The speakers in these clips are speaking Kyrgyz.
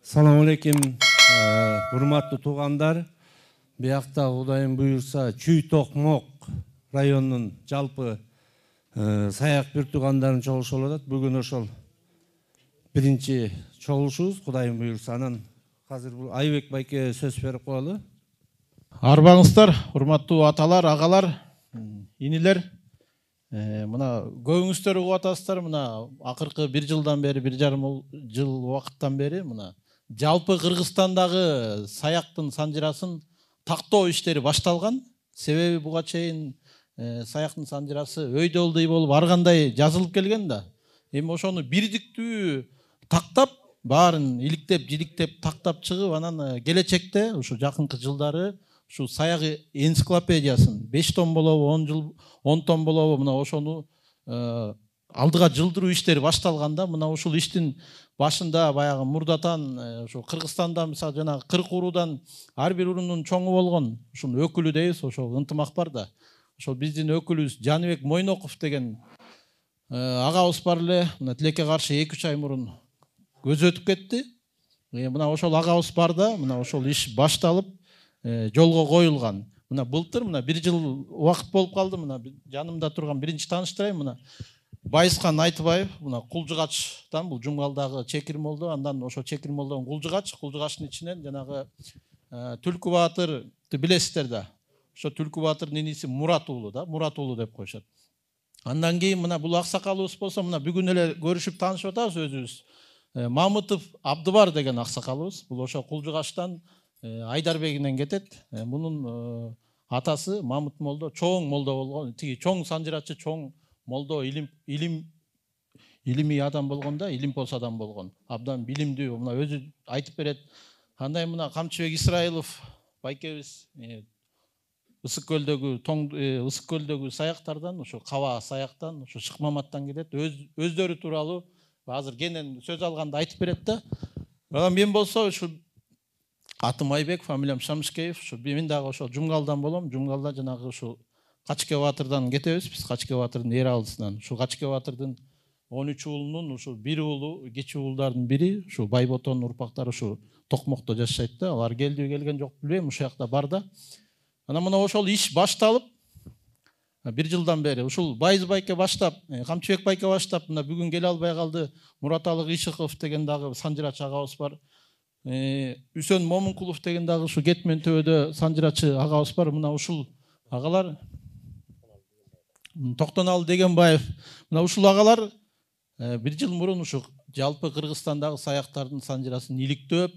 Салам алейкум, урматтуу туугандар. Биякта Кудайым буйрса Чүй Токмок районунун жалпы саяк бир туугандарын чогулушу болуп атат. Бүгүн ошол биринчи чогулушубуз. Кудайым буйрса анан азыр бул Айбек байке сөз берип коелу. Арбаңыздар, урматтуу аталар, агалар, инилер. Мына көбүңүздөр угуп атасыздар. Мына акыркы 1 жылдан бери, 1,5 жыл убакыттан бери мына жалпы Кыргызстандагы саяктын санжырасын тактоо иштери башталган. Себеби буга чейин саяктын санжырасы өйдөлдөй болуп ар кандай жазылып келген да. Эми ошону бирдиктүү тактап, баарын иликтеп, жиликтеп тактап чыгып, анан келечекте ушу жакынкы жылдары ушу саяк энциклопедиясын 5 том болобу, 10 том болобу, мына ошону алдыга жылдыруу иштери башталганда, мына ушул иштин башында баягы мурдатан ушу Кыргызстанда мисалы жана 40 уруудан ар бир уруунун чоңу болгон ушул өкүлү дейбиз, ошол ынтымак бар да. Ошол биздин өкүлүбүз Жаныбек Мойноков деген агабыз бар эле. Мына тилекке каршы 2-3 ай мурун көзү өтүп кетти. Мына ошол агабыз бар да, мына ошол иш башталып жолго коюлган. Мына былтыр мына 1 жыл убакыт болуп калды. Мына жанымда турган биринчи тааныштырайын, мына Байыскан Айтыбаев, мына Кулжугачтан, бул Жумгалдагы Чекир молдо, андан ошо Чекир молдон Кулжугачтын ичинен жанагы Түлкү Баатырды билесиздер да. Ошо Түлкү Баатырдын иниси Мурат уулу да, Мурат уулу деп коюшат. Андан кийин мына бул аксакалыбыз болсо, мына бүгүн эле көрүшүп таанышып атабыз өзүбүз. Мамытов Абдыбар деген аксакалыбыз, бул ошо Кулжугачтан Айдарбегинен кетет. Мунун атасы Мамыт молдо чоң молдо болгон, тиги чоң санжырачы, чоң молдо, илимий адам болгон да, илимпоз адам болгон. Абдан билимдүү, мына өзү айтып берет. Андай мына Камчыбек Исраилов байкебиз Ысык көлдөгү саяктардан, ошо Каба саяктан, ошо Шыкмаматтан келет. Өздөрү тууралуу азыр кенен сөз алганда айтып берет да. Мен болсо ушу атым Айбек, фамилиям Шамышкеев. Ушу мен дагы ошо Жумгалдан болом. Жумгалда жанагы ушу Качке Баатырдан кетебиз. Биз Качке Баатырдын эр алдысынан. Ушу Качке Баатырдын 13 уулунун ушу бир уулу, кичи уулдардын бири, ушу Байботон урпактары ушу Токмокто жашайт да. Алар келген жок билбейм, ушул жакта бар да. Анан мына ошол иш башталып 1 жылдан бери ушул Байыз байке баштап, Камчыбек байке баштап, мына бүгүн келе албай калды. Мураталы Ишыков деген дагы санжырачы агабыз бар. Үсөн Момункулов деген дагы ушу Кетмен төбөдө санжырачы агабыз бар. Мына ушул агалар Токтоналы Дегенбаев. Мына ушул агалар 1 жыл мурун ушу жалпы Кыргызстандагы саяктардын санжырасын иликтеп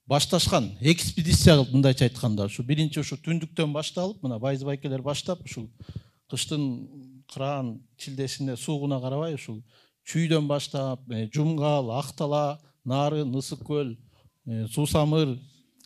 башташкан. Экспедиция кылып, мындайча айтканда, ушу биринчи ушу түндүктөн башталып, мына Байыз байкелер баштап, ушул кыштын кыраан чилдесине суугуна карабай, ушул Чүйдөн баштап, Жумгал, Актала, Нарын, Ысык көл, Суусамыр,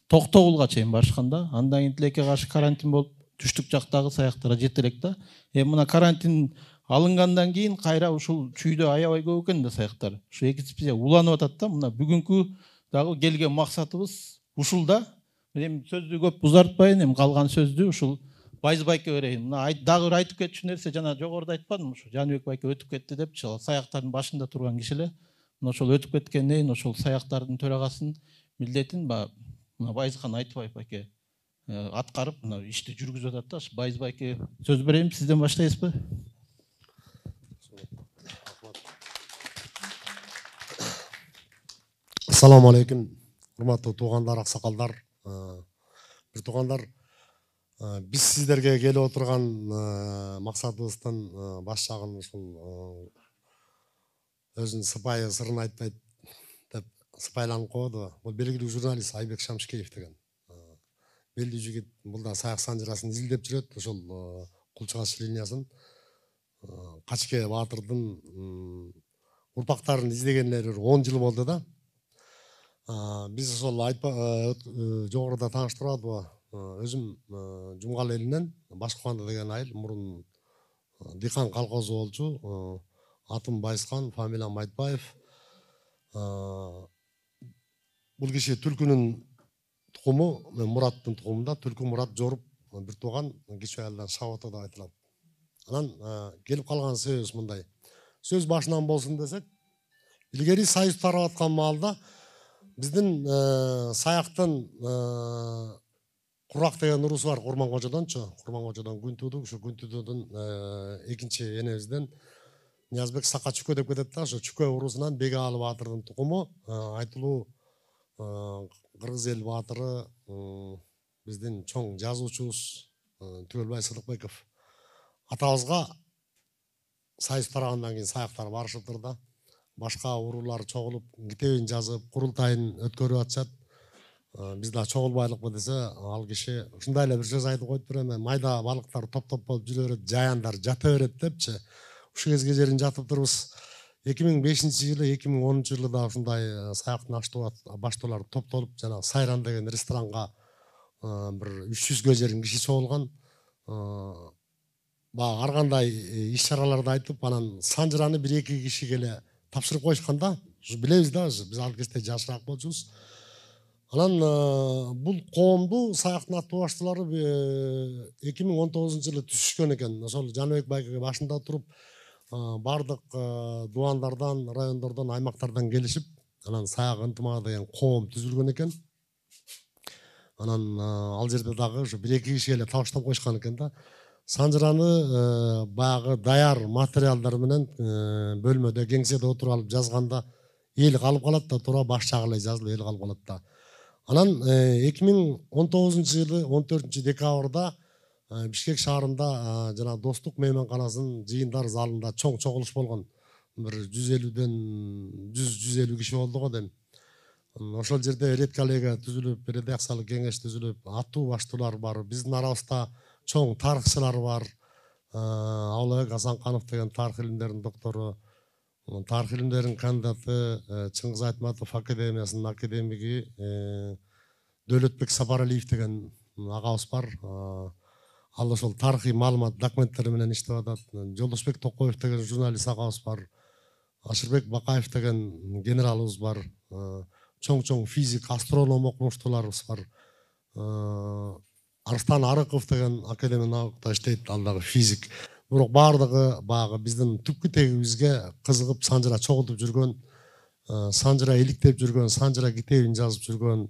Токтогулга чейин барышканда. Андан кийин тилекке каршы карантин болуп, түштүк жактагы саяктарга жете элек да. Мына карантин алынгандан кийин кайра ушул Чүйдө аябай көп экен да саяктар. Ушу экспедиция уланып атат да. Мына бүгүнкү дагы келген максатыбыз ушул да. Эми сөздү көп узартпайын, эми калган сөздү ушул Байыз байке берейин. Мына дагы айтып кетчү нерсе жана жогоруда айтпадым, ушу Жаныбек байке өтүп кетти депчи. Саяктардын башында турган киши эле. Мына ошол өтүп кеткенден кийин ошол саяктардын төрагасынын милдетин мына Байызхан Айтыбаев байке аткарып, мына ишти жүргүзүп атат да. Байыз байке сөз берейин, сизден баштайсызбы? Assalamu alaikum, урматтуу туугандар, аксакалдар, бир туугандар. Биз сиздерге келип отурган максатыбыздын баш жагын ушул өзүнүн сыпайы сырын айтпайт деп сыпайланып койду. Бул белгилүү журналист Айбек Шамышкеев деген белгилүү жигит. Бул да саяк санжырасын изилдеп жүрөт. Ошол Кулчугач линиясын Качке Баатырдын урпактарын издегенлери 10 жыл болду да. Биз ошол жогоруда тааныштырбадыбы? Өзүм Жумгал элинен Башкубанды деген айыл, мурун дыйкан колхозу болчу. Атым Байыскан, фамилиям Айтбаев. Бул киши Түлкүнүн тукуму, мен Мураттын тукумунда. Түлкү Мурат жоруп бир тууган кичи айылдан Шабата деп айтылат. Анан келип калган себебибиз мындай. Сөз башынан болсун десек, илгери союз тарап аткан маалда биздин Саяктын Курак деген урусу бар Курманкожодончу. Курманкожодон Күнтүдүк, ушу Күнтүдүдүн экинчи энебизден Ниязбек Сака Чүкө деп кетет да, ошо Чүкө урусунан Беге Алы баатырдын тукуму, айтылуу кыргыз эл баатыры биздин чоң жазуучубуз Түгөлбай Сыдыкбеков атабызга сайыс тарагандан кийин саяктар барышыптыр да. Башка уруулар чогулуп, китебин жазып, курултайын өткөрүп атышат. Биз да чогулбайлыкпы десе, ал киши ушундай эле бир сөз айтып коюп берем, майда балыктар топ-топ болуп жүрө берет, жаяндар жата берет депчи. Ушул кезге жерин жатып турбуз. 2005-жылы, 2010-жылы да ушундай саяктын баштоолору топтолуп, жана Сайран деген ресторанга бир 300ге жерин киши чогулган. Баягы ар кандай иш чараларды айтып, анан Санжыраны 1-2 киши келе тапшырып коюшканда, билебиз да, биз ал кезде жашыраак болчубуз. Анан бул коомду Саяктын аттуу баштоолору 2019-жылы түшүшкөн экен. Ошол Жаныбек байкеге башында туруп, бардык дубандардан, райондордон, аймактардан келишип, анан Саяк ынтымагы деген коом түзүлгөн экен. Анан ал жерде дагы ушу 1-2 киши эле табыштап коюшкан экен да. Санжыраны баягы даяр материалдар менен бөлмөдө, кеңседе отуруп алып жазганда эл калып калат да, туура баш жагы эле жазылып эл калып калат да. Анан 2019-жылы 14 декабрда Бишкек шаарында жана Достук мейманканасынын жыйындар залында чоң чогулуш болгон. Бир 150 киши болду го дейм. Ошол жерде редколлегия түзүлүп, редакциялык кеңеш түзүлүп, аттуу баштоолор бар. Биздин арабызда чоң тарыхчылар бар. Абылбек Асанканов деген тарых илимдеринин доктору, тарых илимдеринин кандидаты, Чыңгыз Айтматов академиясынын академиги, Дөөлөтбек Сапаралиев деген агабыз бар. Ал ошол тарыхый маалымат документтери менен иштеп атат. Жолдошбек Токоев деген журналист агабыз бар. Ашырбек Бакаев деген генералыбыз бар. Чоң физик, астроном окумуштууларыбыз бар. Арстан Арыков деген академия наукада иштейт, ал дагы физик. Бирок баардыгы баягы биздин түпкү тегибизге кызыгып Санжыра чогултуп жүргөн, Санжыра иликтеп жүргөн, Санжыра китебин жазып жүргөн,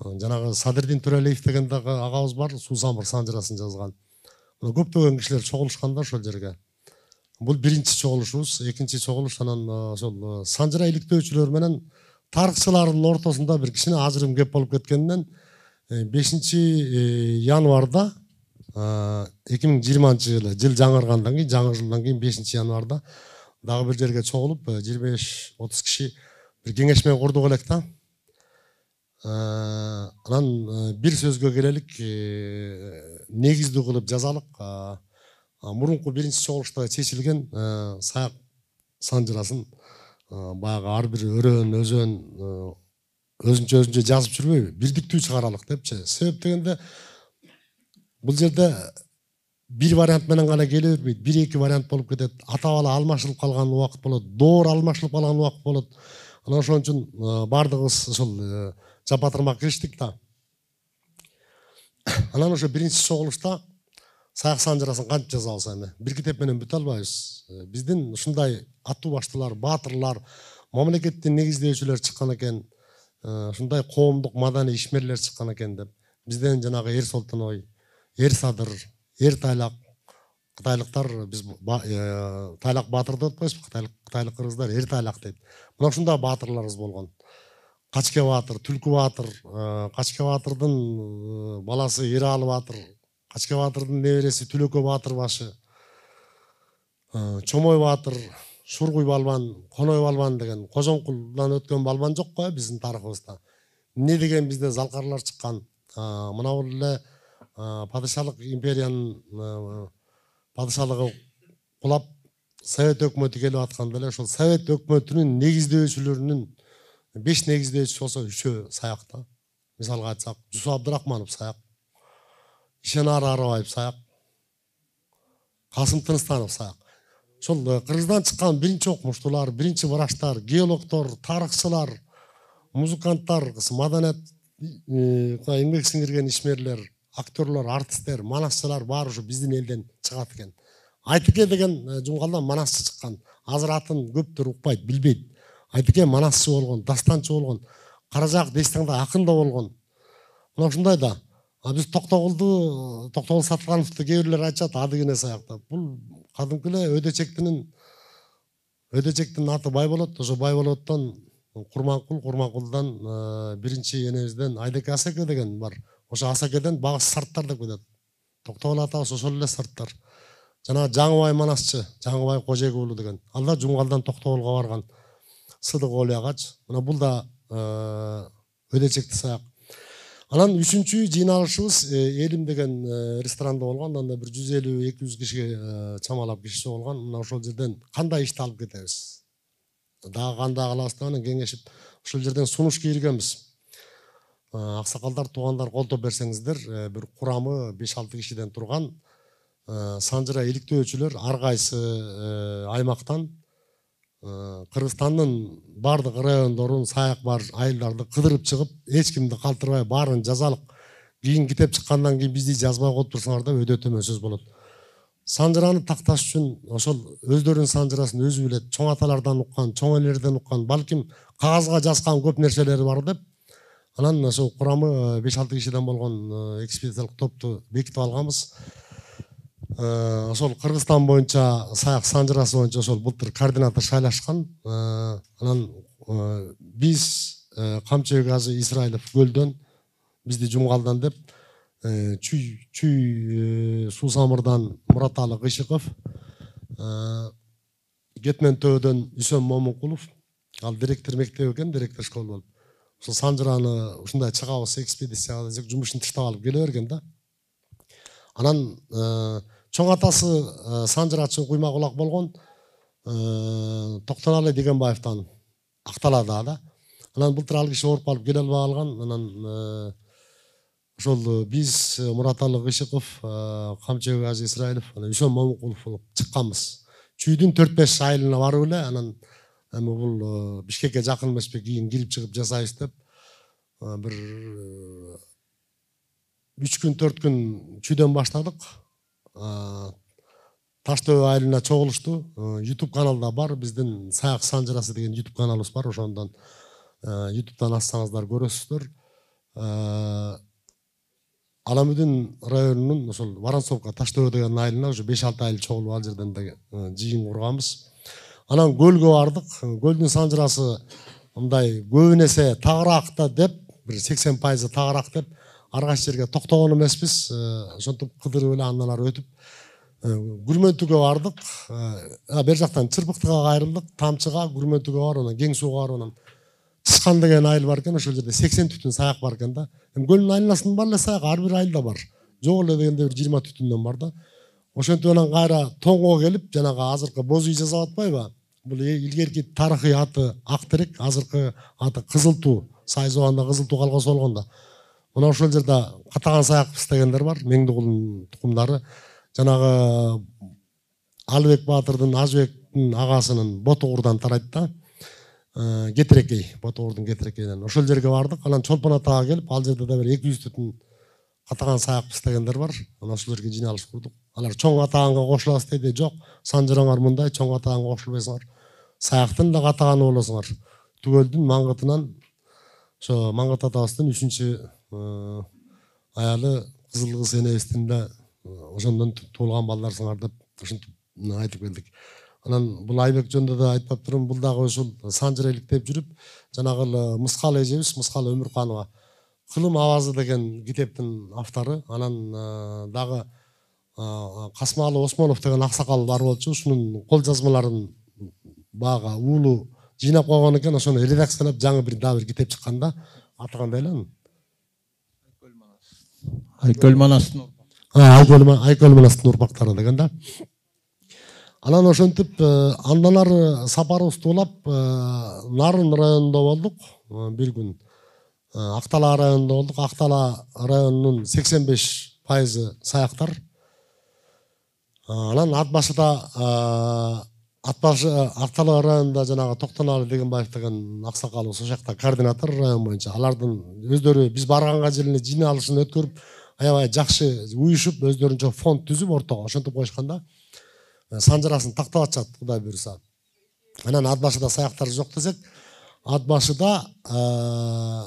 жанагы Садырдин Төрөлеев деген дагы агабыз бар, Суусамыр Санжырасын жазган. Көптөгөн кишилер чогулушканда ошол жерге. Бул биринчи чогулушубуз, экинчи чогулуш анан ошол Санжыра иликтөөчүлөр менен тарыхчылардын ортосунда бир кичине ажырым кеп болуп кеткенден 5 январда 2020-жылы жыл жаңыргандан кийин, жаңы жылдан кийин 5 январда дагы бир жерге чогулуп 25-30 киши бир кеңешме курдук элек да. Анан бир сөзгө келелик, негиздүү кылып жазалык. Мурунку биринчи чогулушта чечилген Саяк Санжырасын баягы ар бир өрөөн, өзөн өзүнчө жазып жүрбөйбү, бирдиктүү чыгаралык депчи. Себеп дегенде бул жерде бир вариант менен гана келе бербейт, 1-2 вариант болуп кетет. Ата бала алмашылып калган убакыт болот, доор алмашылып калган убакыт болот. Анан ошон үчүн бардыгыбыз ошол жапатырма кириштик да. Анан ошо биринчи чогулушта Саяк Санжырасын кантип жазабыз эми? Бир китеп менен бүтө албайбыз. Биздин ушундай аттуу баштоолор, баатырлар, мамлекеттин негиздөөчүлөр чыккан экен. Ушундай коомдук маданий ишмерлер чыккан экен деп. Бизден жанагы Эр Солтоной, Эр Садыр, Эр Тайлак, кытайлыктар биз Тайлак баатыр деп коебуз, кытайлык кыргыздар Эр Тайлак дейт. Мына ушундай баатырларыбыз болгон. Качке баатыр, Түлкү баатыр, Качке баатырдын баласы Эралы баатыр, Качке баатырдын небереси Түлөкө баатыр башы, Чомой баатыр, Шургуй балбан, Коной балбан деген Кожоңкулдан өткөн балбан жок го биздин тарыхыбызда. Эмне деген бизде залкарлар чыккан. Мына бул эле падышалык империянын падышалыгы кулап Совет өкмөтү келип атканда эле ошол Совет өкмөтүнүн негиздөөчүлөрүнүн 5 негиздөөчүсү болсо 3-өө Саякта. Мисалга айтсак, Жусуп Абдырахманов Саяк, Ишенары Арабаев Саяк, Касым Тыныстанов Саяк. Ошол Кыргыздан чыккан биринчи окумуштуулар, биринчи врачтар, геологдор, тарыхчылар, музыканттар, маданият эмгек сиңирген ишмерлер, актерлор, артисттер, манасчылар баары ушу биздин элден чыгат экен. Айтыке деген жумгалдан манасчы чыккан. Азыр атын көптөр укпайт, билбейт. Айтыке манасчы болгон, дастанчы болгон. Каражак дейсиң да акын да болгон. Мына ушундай да. Биз Токтогул Сатылгановду кээ бирлер айтышат адыгене саякта. Бул кадимки эле Өдөчектин аты Байболот, ошо Байболоттон Курманкулдан биринчи энебизден Айдеке Асеке деген бар. Ошо Асекеден багыс сарттар деп коет. Токтогул атабыз ошол эле сарттар. Жана Жаңыбай манасчы, Жаңыбай Кожеги уулу деген. Ал да Жумгалдан Токтогулга барган. Сыдык Оли агач. Мына бул да Өдөчекти саяк. Анан 3-чү жыйналышыбыз Элим деген ресторанда болгон. Анда бир 150-200 кишиге чамалап киши чогулган. Мына ошол жерден кандай ишти алып кетебиз? Дагы кандай кылабыз деп кеңешип, ошол жерден сунуш кийиргенбиз. Аксакалдар, туугандар колдоп берсеңиздер, бир курамы 5-6 кишиден турган санжыра иликтөөчүлөр ар кайсы аймактан Кыргызстандын бардык райондорун, саяк бар айылдарды кыдырып чыгып, эч кимди калтырбай баарын жазалык кийин китеп чыккандан кийин бизди жазбай коюп турсаңар да өтө төмөн сөз болот. Санжыраны такташ үчүн ошол өздөрүнүн санжырасын өзү билет, чоң аталардан уккан, чоң элерден уккан, балким кагазга жазган көп нерселери бар деп, анан ошол курамы 5-6 кишиден болгон экспедициялык топту бекитип алганбыз. Ошол Кыргызстан боюнча саяк санжырасы боюнча ошол былтыр координатор шайлашкан. Анан биз Камчыбек Азы Исраилов Көлдөн, бизди Жумгалдан деп, Чүй Суусамырдан Мураталы Кышыков, Кетмен Төөдөн Үсөн Момункулов, ал директор мектеп экен, директор школ болуп. Ошол санжыраны ушундай чыгабыз экспедицияга деп жумушун таштап алып келе берген да. Анан чоң атасы санжырачы Куйма Кулак болгон, Токтоналы Дегенбаевтан Акталада да. Анан былтыр ал киши ооруп калып келе албай калган. Анан ошол биз Мураталы Кышыков, Камчыбек Азы Исраилов, Үсөн Момункулов болуп чыкканбыз. Чүйдүн 4-5 айылына барып эле, анан эми бул Бишкекке жакын эмеспи, кийин кирип чыгып жасайбыз деп бир 3 күн 4 күн Чүйдөн баштадык. Таштөө айылына чогулушту. YouTube каналда бар, биздин Саяк санжырасы деген YouTube каналыбыз бар. Ошондон YouTube'дан ачсаңыздар көрөсүздөр. Аламүдүн районунун ошол Воронцовка Таштөө деген айылына уже 5-6 айыл чогулуп ал жерден да жыйын курганбыз. Анан көлгө бардык. Көлдүн санжырасы мындай көбүн эсе тагыраакта деп, бир 80% тагыраак деп, ар кайсы жерге токтогон эмеспиз. Ошентип кыдырып эле андан ары өтүп Күрмөнтүгө бардык. Бер жактан Чырбыктыга кайрылдык, Тамчыга, Күрмөнтүгө барып, анан Кең сууга барып, анан Тышкан деген айыл бар экен, ошол жерде 80 түтүн саяк бар экен да. Көлдүн айыласынын бар эле саяк ар бир айылда бар. Жок эле дегенде бир 20 түтүндөн бар да. Ошентип анан кайра Тоңго келип, жанагы азыркы Боз үй жасап атпайбы? Бул илгерки тарыхый аты Актерек, азыркы аты Кызылтуу. Сайзоанда Кызылтуу калгасы болгон да. Мына ошол жерде Катаган саякпыз дегендер бар, Меңдикулдун тукумдары. Жанагы Алыбек Баатырдын Ажыбектин агасынын Ботугурдан тарайт да. Кетирекей, Ботугурдун Кетирекейден. Ошол жерге бардык. Анан Чолпон атага келип, ал жерде да бир 200 түтүн Катаган саякпыз дегендер бар. Анан ошол жерге жыйналыш курдук. Алар чоң атаганга кошулабыз деди. Жок, санжыраңар мындай, чоң атаганга кошулбайсыңар. Саяктын да Катаганы болосуңар. Түгөлдүн Маңгытынан, ошо Маңгыт атабыздын 3-чү аялы Кызыл кыз энебиздин да ошондон туулган балдарсыңар деп ушинтип айтып келдик. Анан бул Айбек жөнүндө да айтпап турмун, бул дагы ошол санжыра иликтеп жүрүп, жанагы Мыскал эжебиз, Мыскал Өмүрканова Кылым авазы деген китептин автору. Анан дагы Касмалы Осмонов деген аксакал бар болчу. Ушунун кол жазмаларын бага уулу жыйнап койгон экен. Ошону редакциялап жаңы дагы бир китеп чыкканда. Аты кандай эле? Айкөл Манастын. Айкөл Манастын урпактары деген да. Анан ошентип андан ары сапарыбызды улап Нарын районунда болдук бир күн. Актала районунда болдук. Актала районунун 85% саяктар. Анан ат башыда Актала районунда жанагы Токтоналы Дегенбаев деген аксакалыбыз ошол жакта координатор район боюнча. Алардын өздөрү биз барганга жерине жыйналышын өткөрүп, аябай жакшы уюшуп, өздөрүнчө фонд түзүп ортого ошентип коюшканда санжырасын тактап атышат, Кудай буйруса. Анан ат башыда саяктар жок десек, ат башыда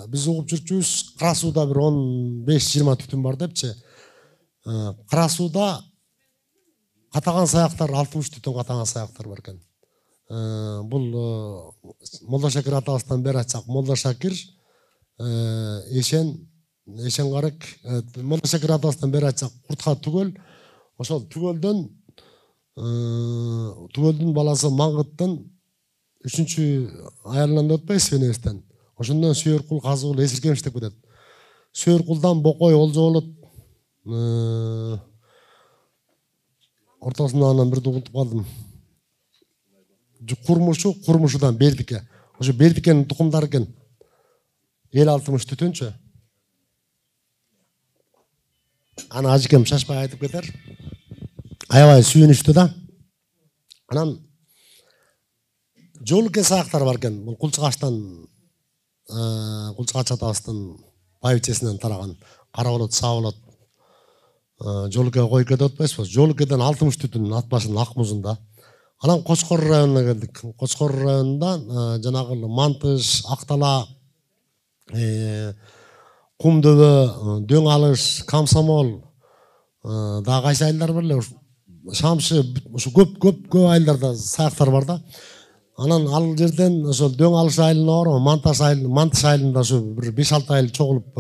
биз угуп жүрчүбүз Кара сууда бир 15-20 түтүн бар депчи. Кара сууда катаган саяктар 60 түтүн катаган саяктар бар экен. Бул Молда Шакир атабыздан бери айтсак, Молда Шакир, Эшен Карек, Молда Шакир атабыздан бери айтсак, Куртка Түгөл, ошол Түгөлдөн баласы Маңгыттын 3-чү аялынан да өтпөйсүз энебизден. Ошондон Сүйөркул, Казыгул, Эсиркемиш деп кетет. Сүйөркулдан Бокой, Олжо болот. Ортосунан бирди угутуп калдым. Курмушудан Бердике. Ошо Бердикенин тукумдары экен. 50-60 түтүнчү. Аны ажыкем шашпай айтып кетер. Аябай сүйүнүштү да. Анан жол үлкен саяктар бар экен. Бул Кулчугаштан, Кулчугач атабыздын байбичесинен тараган Кара болот, Саа болот. Жол үлке койке деп атпайсызбы? Жол үлкеден 60 түтүн ат башынын ак музунда. Анан Кочкор районуна келдик. Кочкор районунда жанагы Мантыш, Актала, Кумдөбө, Дөң Алыш, Комсомол, дагы кайсы айылдар бар эле? Шамшы, ушу көп айылдарда саяктар бар да. Анан ал жерден ошол Дөң Алыш айылына барып, Мантыш айылында ошо бир 5-6 айыл чогулуп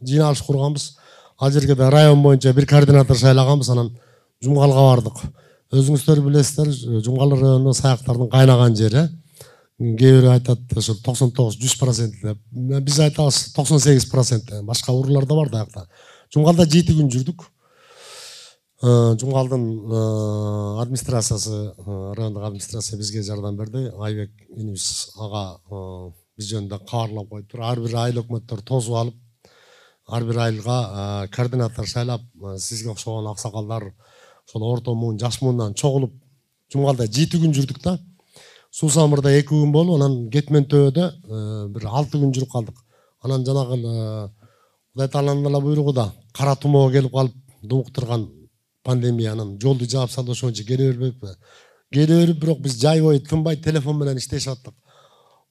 жыйналыш курганбыз. Ал жерге да район боюнча бир координатор шайлаганбыз, анан Жумгалга бардык. Өзүңүздөр билесиздер, Жумгал району саяктардын кайнаган жери. Кээ бири айтат ошо 99-100% деп. Биз айтабыз 98%. Башка урууларда бар да аякта. Жумгалда 7 күн жүрдүк. Жумгалдын администрациясы, райондук администрация бизге жардам берди. Айбек инибиз ага биз жөнүндө кабарлап коюптур. Ар бир айыл өкмөттөр тосуп алып, ар бир айылга координатор шайлап, сизге окшогон аксакалдар ошол орто муун, жаш муундан чогулуп Жумгалда 7 күн жүрдүк да. Суу Самырда 2 күн болуп, анан Кетмен Төбөдө бир 6 күн жүрүп калдык. Анан жанагы Кудай Тааланын эле буйругуда кара тумоо келип калып, думуктурган пандемиянын жолду жаап салды, ошончо келе бербейбизби? Келе берип, бирок биз жай бою тынбай телефон менен иштешип аттык.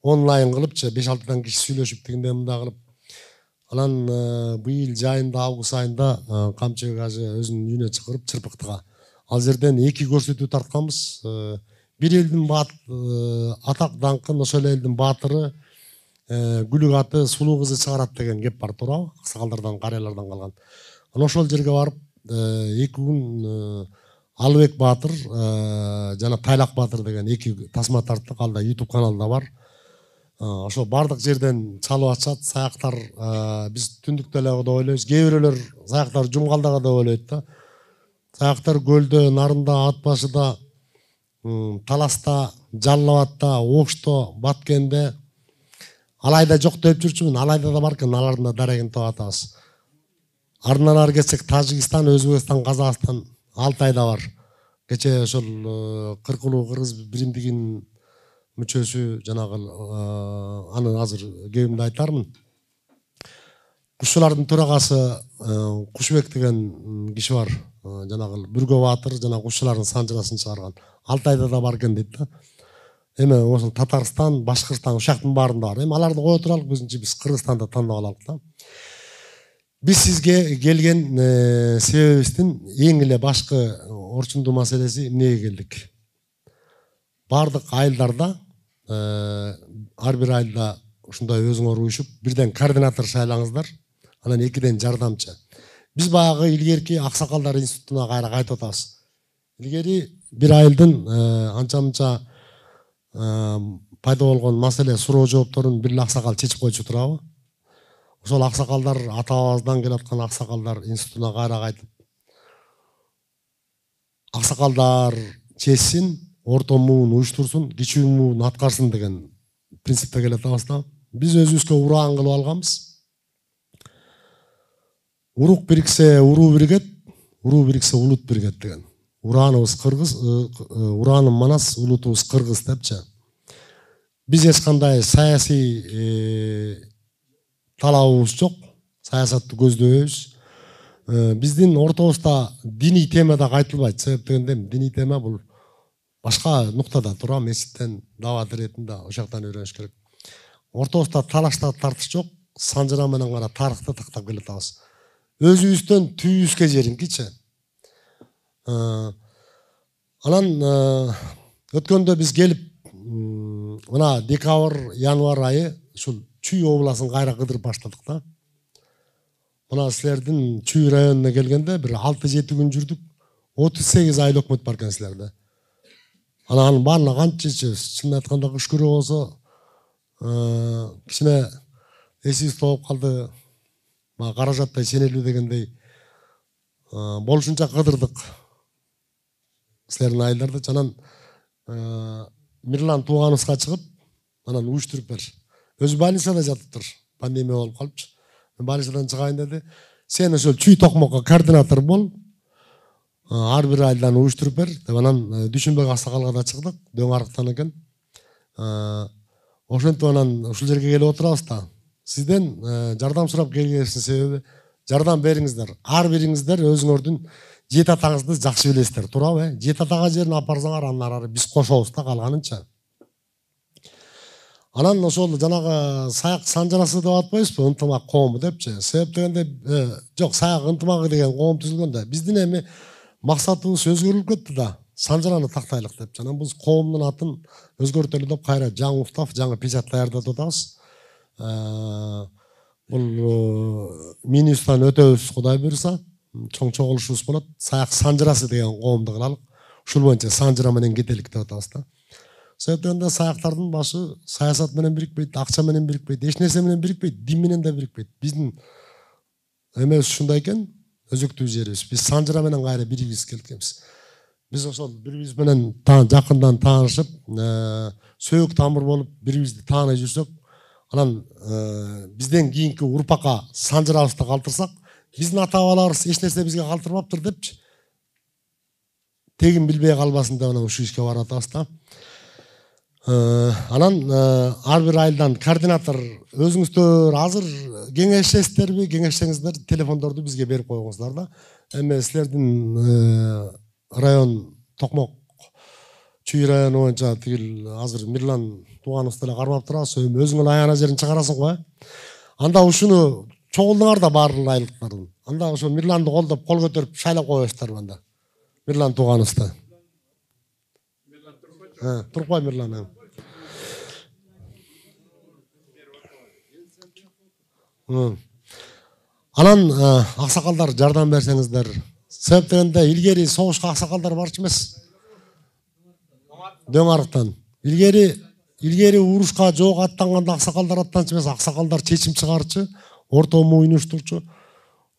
Онлайн кылыпчы 5-6 киши сүйлөшүп тигиндей мындай кылып. Анан быйыл жайында, август айында Камчыбек ажы өзүнүн үйүнө чакырып Чырпыктыга. Ал жерден 2 көрсөтүү тартканбыз. Бир элдин атак даңкын ошол элдин баатыры, күлүк аты, сулуу кызы чыгарат деген кеп бар, туурабы? Аксакалдардан, карыялардан калган. Анан ошол жерге барып 2 күн Алыбек Баатыр жана Тайлак Баатыр деген 2 тасма тарттык. Алда YouTube каналда бар. Ошо бардык жерден чалып атышат саяктар. Биз түндүктө эле деп ойлойбуз. Кээ бирөөлөр саяктар Жумгалдагы деп ойлойт да. Саяктар Көлдө, Нарында, Ат башыда, Таласта, Жалал-Абадта, Ошто, Баткенде. Алайда жок деп жүрчүмүн. Алайда да бар экен, алардын да дарегин таап атабыз. Ардынан ары кетсек Тажикстан, Өзбекстан, Казакстан, Алтайда бар. Кече ошол Кыркылуу кыргыз биримдигинин мүчөсү жанагы аны азыр кебимде айтармын. Кушчулардын төрагасы Кушбек деген киши бар. Жанагы Бүргө Баатыр жана кушчулардын санжырасын чыгарган. Алтайда да бар экен дейт да. Эми ошол Татарстан, Башкырстан ушактын баарында бар. Эми аларды кое туралык, биз Кыргызстанды тандап алалык да. Биз сизге келген себебибиздин эң эле башкы орчундуу маселеси эмнеге келдик? Бардык айылдарда, ар бир айылда ушундай өзүңөр уюшуп, бирден координатор шайлаңыздар, анан 2ден жардамчы. Биз баягы илгерки Аксакалдар институтуна кайра кайтып атабыз. Илгери бир айылдын анча-мынча пайда болгон маселе суроо жоопторун бир эле аксакал чечип койчу, туурабы? Ошол аксакалдар, ата-бабабыздан келип аткан аксакалдар институтуна кайра кайтып, аксакалдар чечсин, орто муун уюштурсун, кичүү муун аткарсын деген принципте келе атабыз да. Биз өзүбүзгө ураан кылып алганбыз. Урук бириксе уруу биригет, уруу бириксе улут биригет деген. Урааныбыз кыргыз, ураанын манас, улутубуз кыргыз депчи. Биз эч кандай саясий талабыбыз жок, саясатты көздөбөйбүз. Биздин ортобузда диний тема да кайтылбайт. Себеп дегенде диний тема бул башка нуктада тура, меситтен, дават иретинде ошол жактан үйрөнүш керек. Ортосунда талашта тартыш жок. Санжыра менен гана тарыхты тактап келатабыз. Өзүбүздөн түйүбүзгө жериңкичи. Анан өткөндө биз келип, мына декабрь, январь айы ушул Чүй областын кайра кыдырып баштадык да. Мына силердин Чүй районуна келгенде бир 6-7 күн жүрдүк. 38 айлык өкмөт бар экен силерде. Анан баардыгы канча ичебиз? Чынын айтканда кыш көрө болсо кичине эсибиз толуп калды. Каражаттай сенелүү дегендей болушунча кыдырдык. Силердин айылдарды анан Мирлан тууганыбызга чыгып, анан уюштуруп бер. Өзү больницада жатыптыр. Пандемия болуп калыпчы. Больницадан чыгайын деди. Сен ошол Чүй Токмокко координатор бол. Ар бир айылдан уюштуруп бер деп анан Дүйшөнбек аксакалга да чыгдык. Дөң арыктан экен. Ошентип анан ушул жерге келип отурабыз да. Сизден жардам сурап келгениңиздин себеби жардам бериңиздер. Ар бириңиздер өзүңөрдүн жети атаңызды жакшы билесиздер, туурабы? Жети атага жерин алып барсаңар, андан ары биз кошобуз да калганынча. Анан ошол жанагы саяк санжарасы деп атпайбызбы, ынтымак коому депчи. Себеп дегенде жок, саяк ынтымагы деген коом түзүлгөн да. Биздин эми максатыбыз өзгөрүлүп кетти да. Санжараны тактайлык деп. Анан биз коомдун атын өзгөртөлү деп кайра жаңы устав, жаңы печать даярдап атабыз. Бул минустан өтөбүз, Кудай буйруса. Чоң чогулушубуз болот. Саяк санжарасы деген коомду кылалык. Ушул боюнча санжара менен кетелик деп атабыз да. Себеп дегенде саяктардын башы саясат менен бирикпейт, акча менен бирикпейт, эч нерсе менен бирикпейт, дин менен да бирикпейт. Биздин эмебиз ушундай экен, өзөктүү жерибиз. Биз санжара менен кайра биригибиз келгенбиз. Биз ошол бири-бириз менен жакындан таанышып, сөөк тамыр болуп бири-бирибизди тааный жүрсөк, анан бизден кийинки урпакка санжарабызды калтырсак, биздин ата-бабаларыбыз эч нерсе бизге калтырбаптыр депчи. Тегин билбей калбасын деп анан ушул ишке барып атабыз да. Анан ар бир айылдан координатор өзүңүздөр азыр кеңешесиздерби, кеңешсеңиздер телефондорду бизге берип койгуңуздар да. Эми силердин район Токмок Чүй району боюнча тигил азыр Мирлан тууганыбыз деле кармап турабыз. Өзүңөр аяна жерин чыгарасың го. Анда ушуну чогулдуңар да баардык айылдыктардын. Анда ошо Мирланды колдоп, кол көтөрүп шайлап коесуздарбы анда. Мирлан тууганыбызды. Туруп кой Мирлан. Анан аксакалдар жардам берсеңиздер. Себеп дегенде илгери согушка аксакалдар барчу эмес. Дөң арыктан. Илгери урушка жок аттанганда аксакалдар аттанчу эмес, аксакалдар чечим чыгарчу, ортому уюштурчу.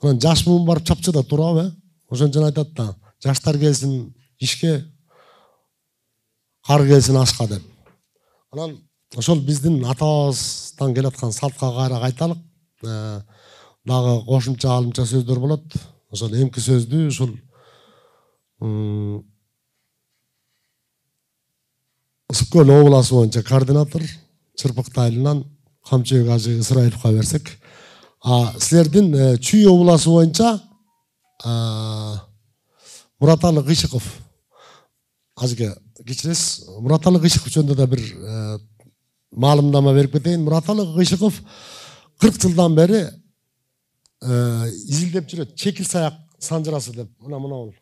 Анан жаш муун барып чапчу да, туурабы? Ошон үчүн айтат да, жаштар келсин ишке, кар келсин ашка деп. Анан ошол биздин атабыздан келаткан салтка кайра кайталык. Дагы кошумча алымча сөздөр болот. Ошол эмки сөздү ушул Ысык көл областы боюнча координатор Чырпыкты айылынан Камчыбек ажы Ысырайыловго берсек. Силердин Чүй областы боюнча Мураталы Кыйшыков ажыга кечиресиз. Мураталы Кыйшыков жөнүндө да бир маалымдама берип кетейин. Мураталы Кыйшыков 40 жылдан бери изилдеп жүрөт. Чекил саяк санжарасы деп. Мына бул.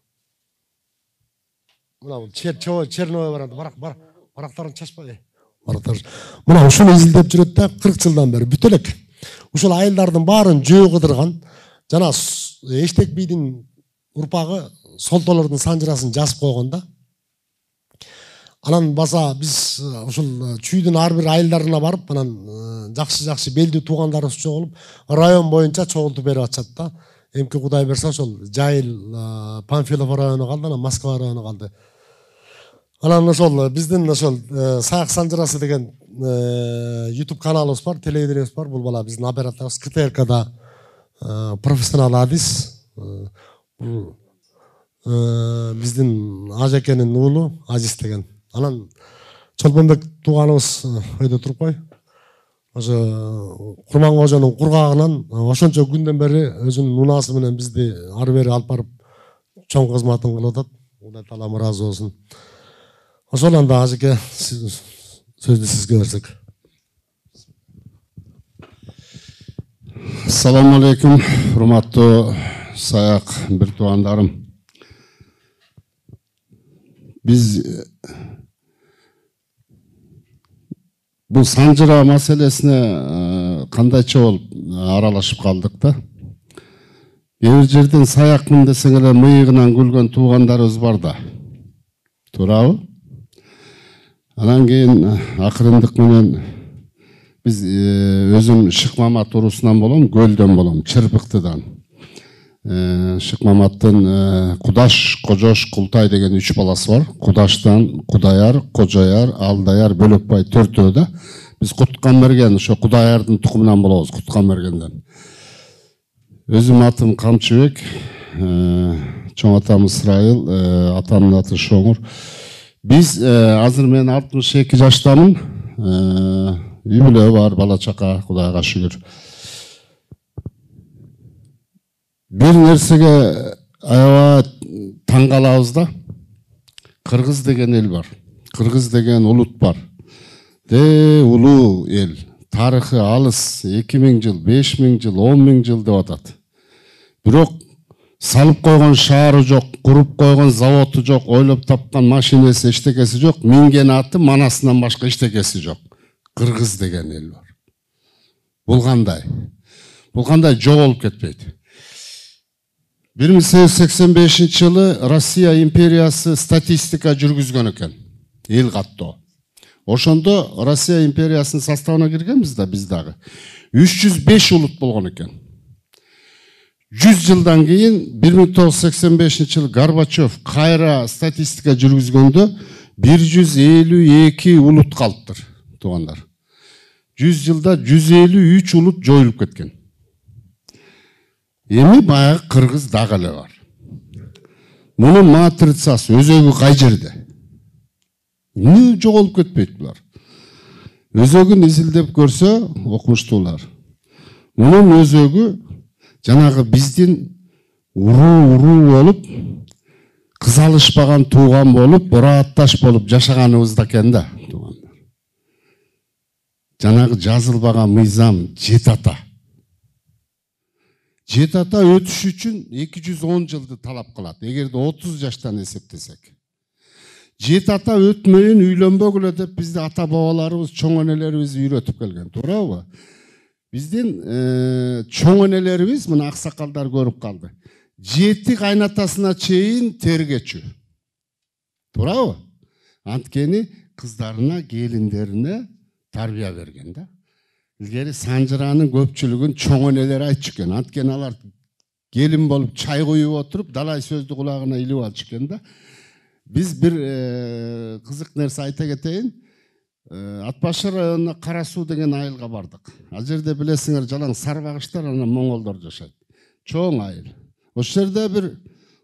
Мына бул черновой барат. Барактарын чачпай. Мына ушуну изилдеп жүрөт да 40 жылдан бери бүт элек. Ушул айылдардын баарын жөө кыдырган. Жана Эштек бийдин урпагы солтолордун санжарасын жазып койгон да. Анан баса биз ушул Чүйдүн ар бир айылдарына барып, анан жакшы белдүү туугандарыбыз чогулуп, район боюнча чогултуп берип атышат да. Эмки Кудай берсе ошол Жайыл, Панфилов району калды, анан Москва району калды. Анан ошол биздин ошол саяк санжарасы деген YouTube каналыбыз бар, телевидениябыз бар. Бул бала биздин операторубуз КТРКда профессионал адис. Биздин ажекенин уулу Азиз деген. Анан Чолпонбек тууганыбыз өйдө туруп кой. Ошо Курмангожонун кургагынан ошончо күндөн бери өзүнүн унаасы менен бизди ары бери алып барып чоң кызматын кылып атат. Кудай таала ыраазы болсун. Ошол анда ажеке сөздү сизге берсек. Assalamu alaikum, hurmatlı sayak bir tuğandarım. Biz bu sancıra meselesine kandayça olup aralaşıp kaldık da. Bir жерден sayakmın deseng ele mıyığынан gülgen tuğandarımız var da. Turabı. Anan keyin akırındık menen biz özüm Şıkmamat urusundan bolom, Gölden bolom, Çırpıktıdan. Şıkmamat'tan Kudaş, Kocoş, Kultay degen 3 balası var. Kudaş'tan Kudayar, Kocayar, Aldayar, Bölükbay törtöğü. Biz Kutkanmergen, şu Kudayar'dın tukumundan bolobuz, Kutkanmergen'den. Özüm atım Kamçıbek, çoğun atam İsrail, atamın atı Şoңur. Biz hazır men 62 yaştamın. Übülö var, bala çaka, Kudayga şükür. Bir nersege ayağa taң da Kırgız degen el var. Kırgız degen ulut var. Ulu el. Tarıхы alыс 2000 жыл, 5000 жыл, 10.000 жыл деп атат. Бирок салып койгон шаары жок, куруп койгон заводу жок, ойлоп тапкан машинеси, эчтекеси жок, минген аты манасынан башка эчтекеси жок. Кыргыз деген эл бар. Бул кандай жоголуп кетпейт. 1885 жылы Россия империясы статистика жүргүзгөн экен. Эл каттоо. Ошондо Россия империясынын составына киргенбиз да, биз дагы. 305 улут болгон экен. 100 жылдан кийин 1985 жылы Горбачев кайра статистика жүргүзгөндө 152 улут калыптыр, туугандар. 100 жылда 153 улут жоюлуп кеткен. Эми баягы кыргыз дагы эле бар. Мунун матрицасы өзөгү кай жерде? Эмне жоголуп кетпейт булар? Өзөгүн изилдеп көрсө, окумуштуулар. Мунун өзөгү жанагы биздин уруу болуп, кыз алышпаган тууган болуп, буратташ болуп жашаганыбызда экен да, туугандар. Жанагы жазылбаган мыйзам жет ата. Жет ата өтүш үчүн 210 жылды талап кылат, эгерде 30 жаштан эсептесек. Жет ата өтмөйүн үйлөнбөгүлө деп бизди ата бабаларыбыз, чоң энелерибиз үйрөтүп келген, туурабы? Биздин чоң энелерибиз, мына аксакалдар көрүп калды. Жети кайнатасына чейин тергечү. Туурабы? Анткени кыздарына, келиндерине тарбия берген да. Илгери санжыранын көпчүлүгүн чоң энелери айтчу экен. Анткени алар келин болуп чай куюп отуруп, далай сөздү кулагына илип алчу экен да. Biz bir kızık nerse ayta keteyim. Atbaşı rayonuna Karasu degen ayılga bardık. Al jerde bilesiңер жалаң сарбагыштар анан моңолдор жашайт. Çoğun ayıl. O yerde bir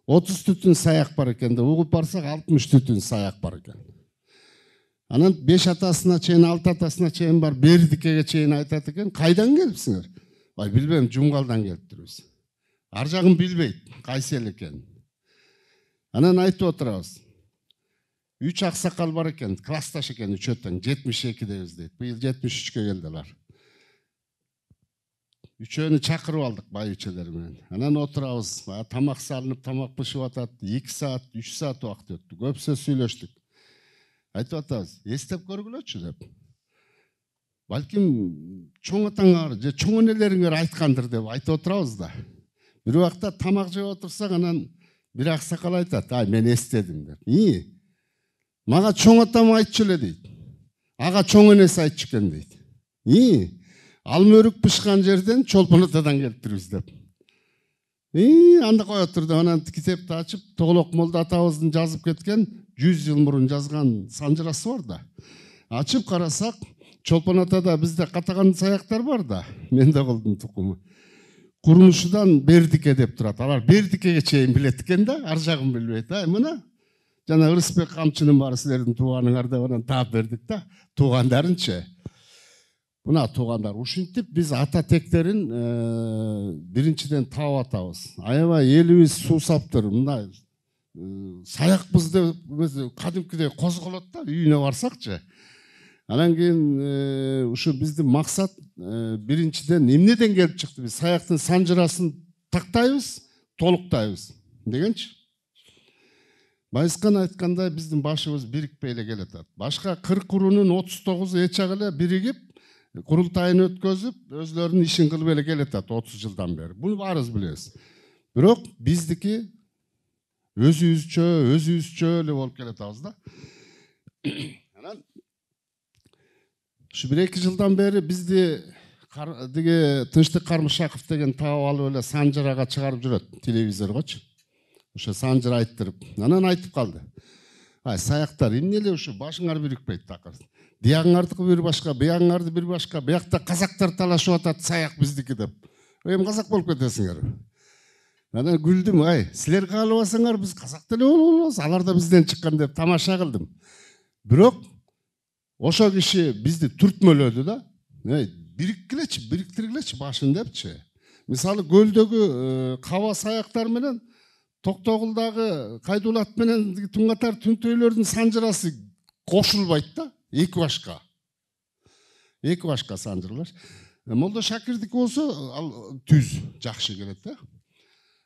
30 tütün sayak бар eкен de, uğup barsak 60 tütün sayak бар eкен. Anan 5 atasına çeyin, 6 atasına çeyin bar, Berdike'ye çeyin aytat eken. Kaydan gelipsiңер? Ay bilbem, Jumgaldan geliptiriz. Arjagın bilbeyt, kaysi el eken. Anan aytып oturabız. 3 aksakal var eken, klastaş eken 3'ten 72'deyiz deyip. Bu yıl 73'e geldiler. Üçöğünü çakırıp aldık bayıçelerime. Anan oturabız. Tamak salınıp tamak pişip atat. 2 saat, 3 saat vakit öttü. Köpse söyleştik. Aytып atabız. Estep görgülöçü dep. Balkim çoğun ataňar, je çoğun eneleriňer aytkandır dep aytып oturabız da. Bir vakta tamak jep otursak anan bir aksakal aytat. Ay men estedim dep. İyi. Maga çoğun atam aytçı ele deyit. Aga çoğun enesi aytçı eken deyit. İyi. Alma örük pışkan жерден Çolpon Atadan keliptiriz dep. Anda koy oturdu. Anan kitepti açıp Toğlok Molda atabыздın жазып ketken 100 yıl murun жазган санжырасы var da. Açıp karasak Çolpon Ata'da bizde Katakan sayaklar var da. Mende kıldın tukumu. Kurmuşudan Berdike dep turat. Alar Berdike'ye çeyin biletken de arjagın bilbeyt. Ay mına. Jana Rıspek Kamçı'nın bari sizlerden tuğanыңarda ondan taap berdik da. Tuğandarınçe. Buna tuğanдар. Ушинтип biz ata teklerin birinciden taap atabız. Aябай elimiz su saptır. Mına sayakbızды kadimkide kozголот da, үйüne barsakçı. Анан кийин ушу биздин максат биринчиден эмнеден келип чыкты? Биз саяктын санжырасын тактайбыз, толуктайбыз дегенчи. Байыскан айткандай биздин башыбыз бирикпей эле келатат. Башка 40 урунун 39 эчак эле биригип, курултайын өткөзүп, өзлөрүнүн ишин кылып эле келатат 30 жылдан бери. Буну баарыбыз билебиз. Бирок биздики өзүбүзчө эле болуп келатабыз да. Анан ушу 1-2 жылдан бери бизди деге Тынчтык Кармышаков деген таап алып эле санжырага чыгарып жүрөт телевизоргочу. Ошо санжыр айттырып. Анан айтып калды. Ай, саяктар эмне эле ушу башыңар бирикпейт такыр. Диягыңардыкы бир башка, биягыңарды бир башка, биякта казактар талашып атат, саяк биздики деп. Эми казак болуп кетесиңер. Анан күлдүм, ай, силер каалабасаңар биз казак деле болобуз, алар да бизден чыккан деп тамаша кылдым. Бирок ошо киши бизди түртмөлөдү да. Бириктиргилечи башын депчи. Мисалы көлдөгү каба саяктар менен Токтогулдагы Кайдулат менен Туңгатар Түнтөйлөрдүн санжырасы кошулбайт да, эки башка. Эки башка санжырлар. Молдо Шакирдики болсо ал түз, жакшы келет да.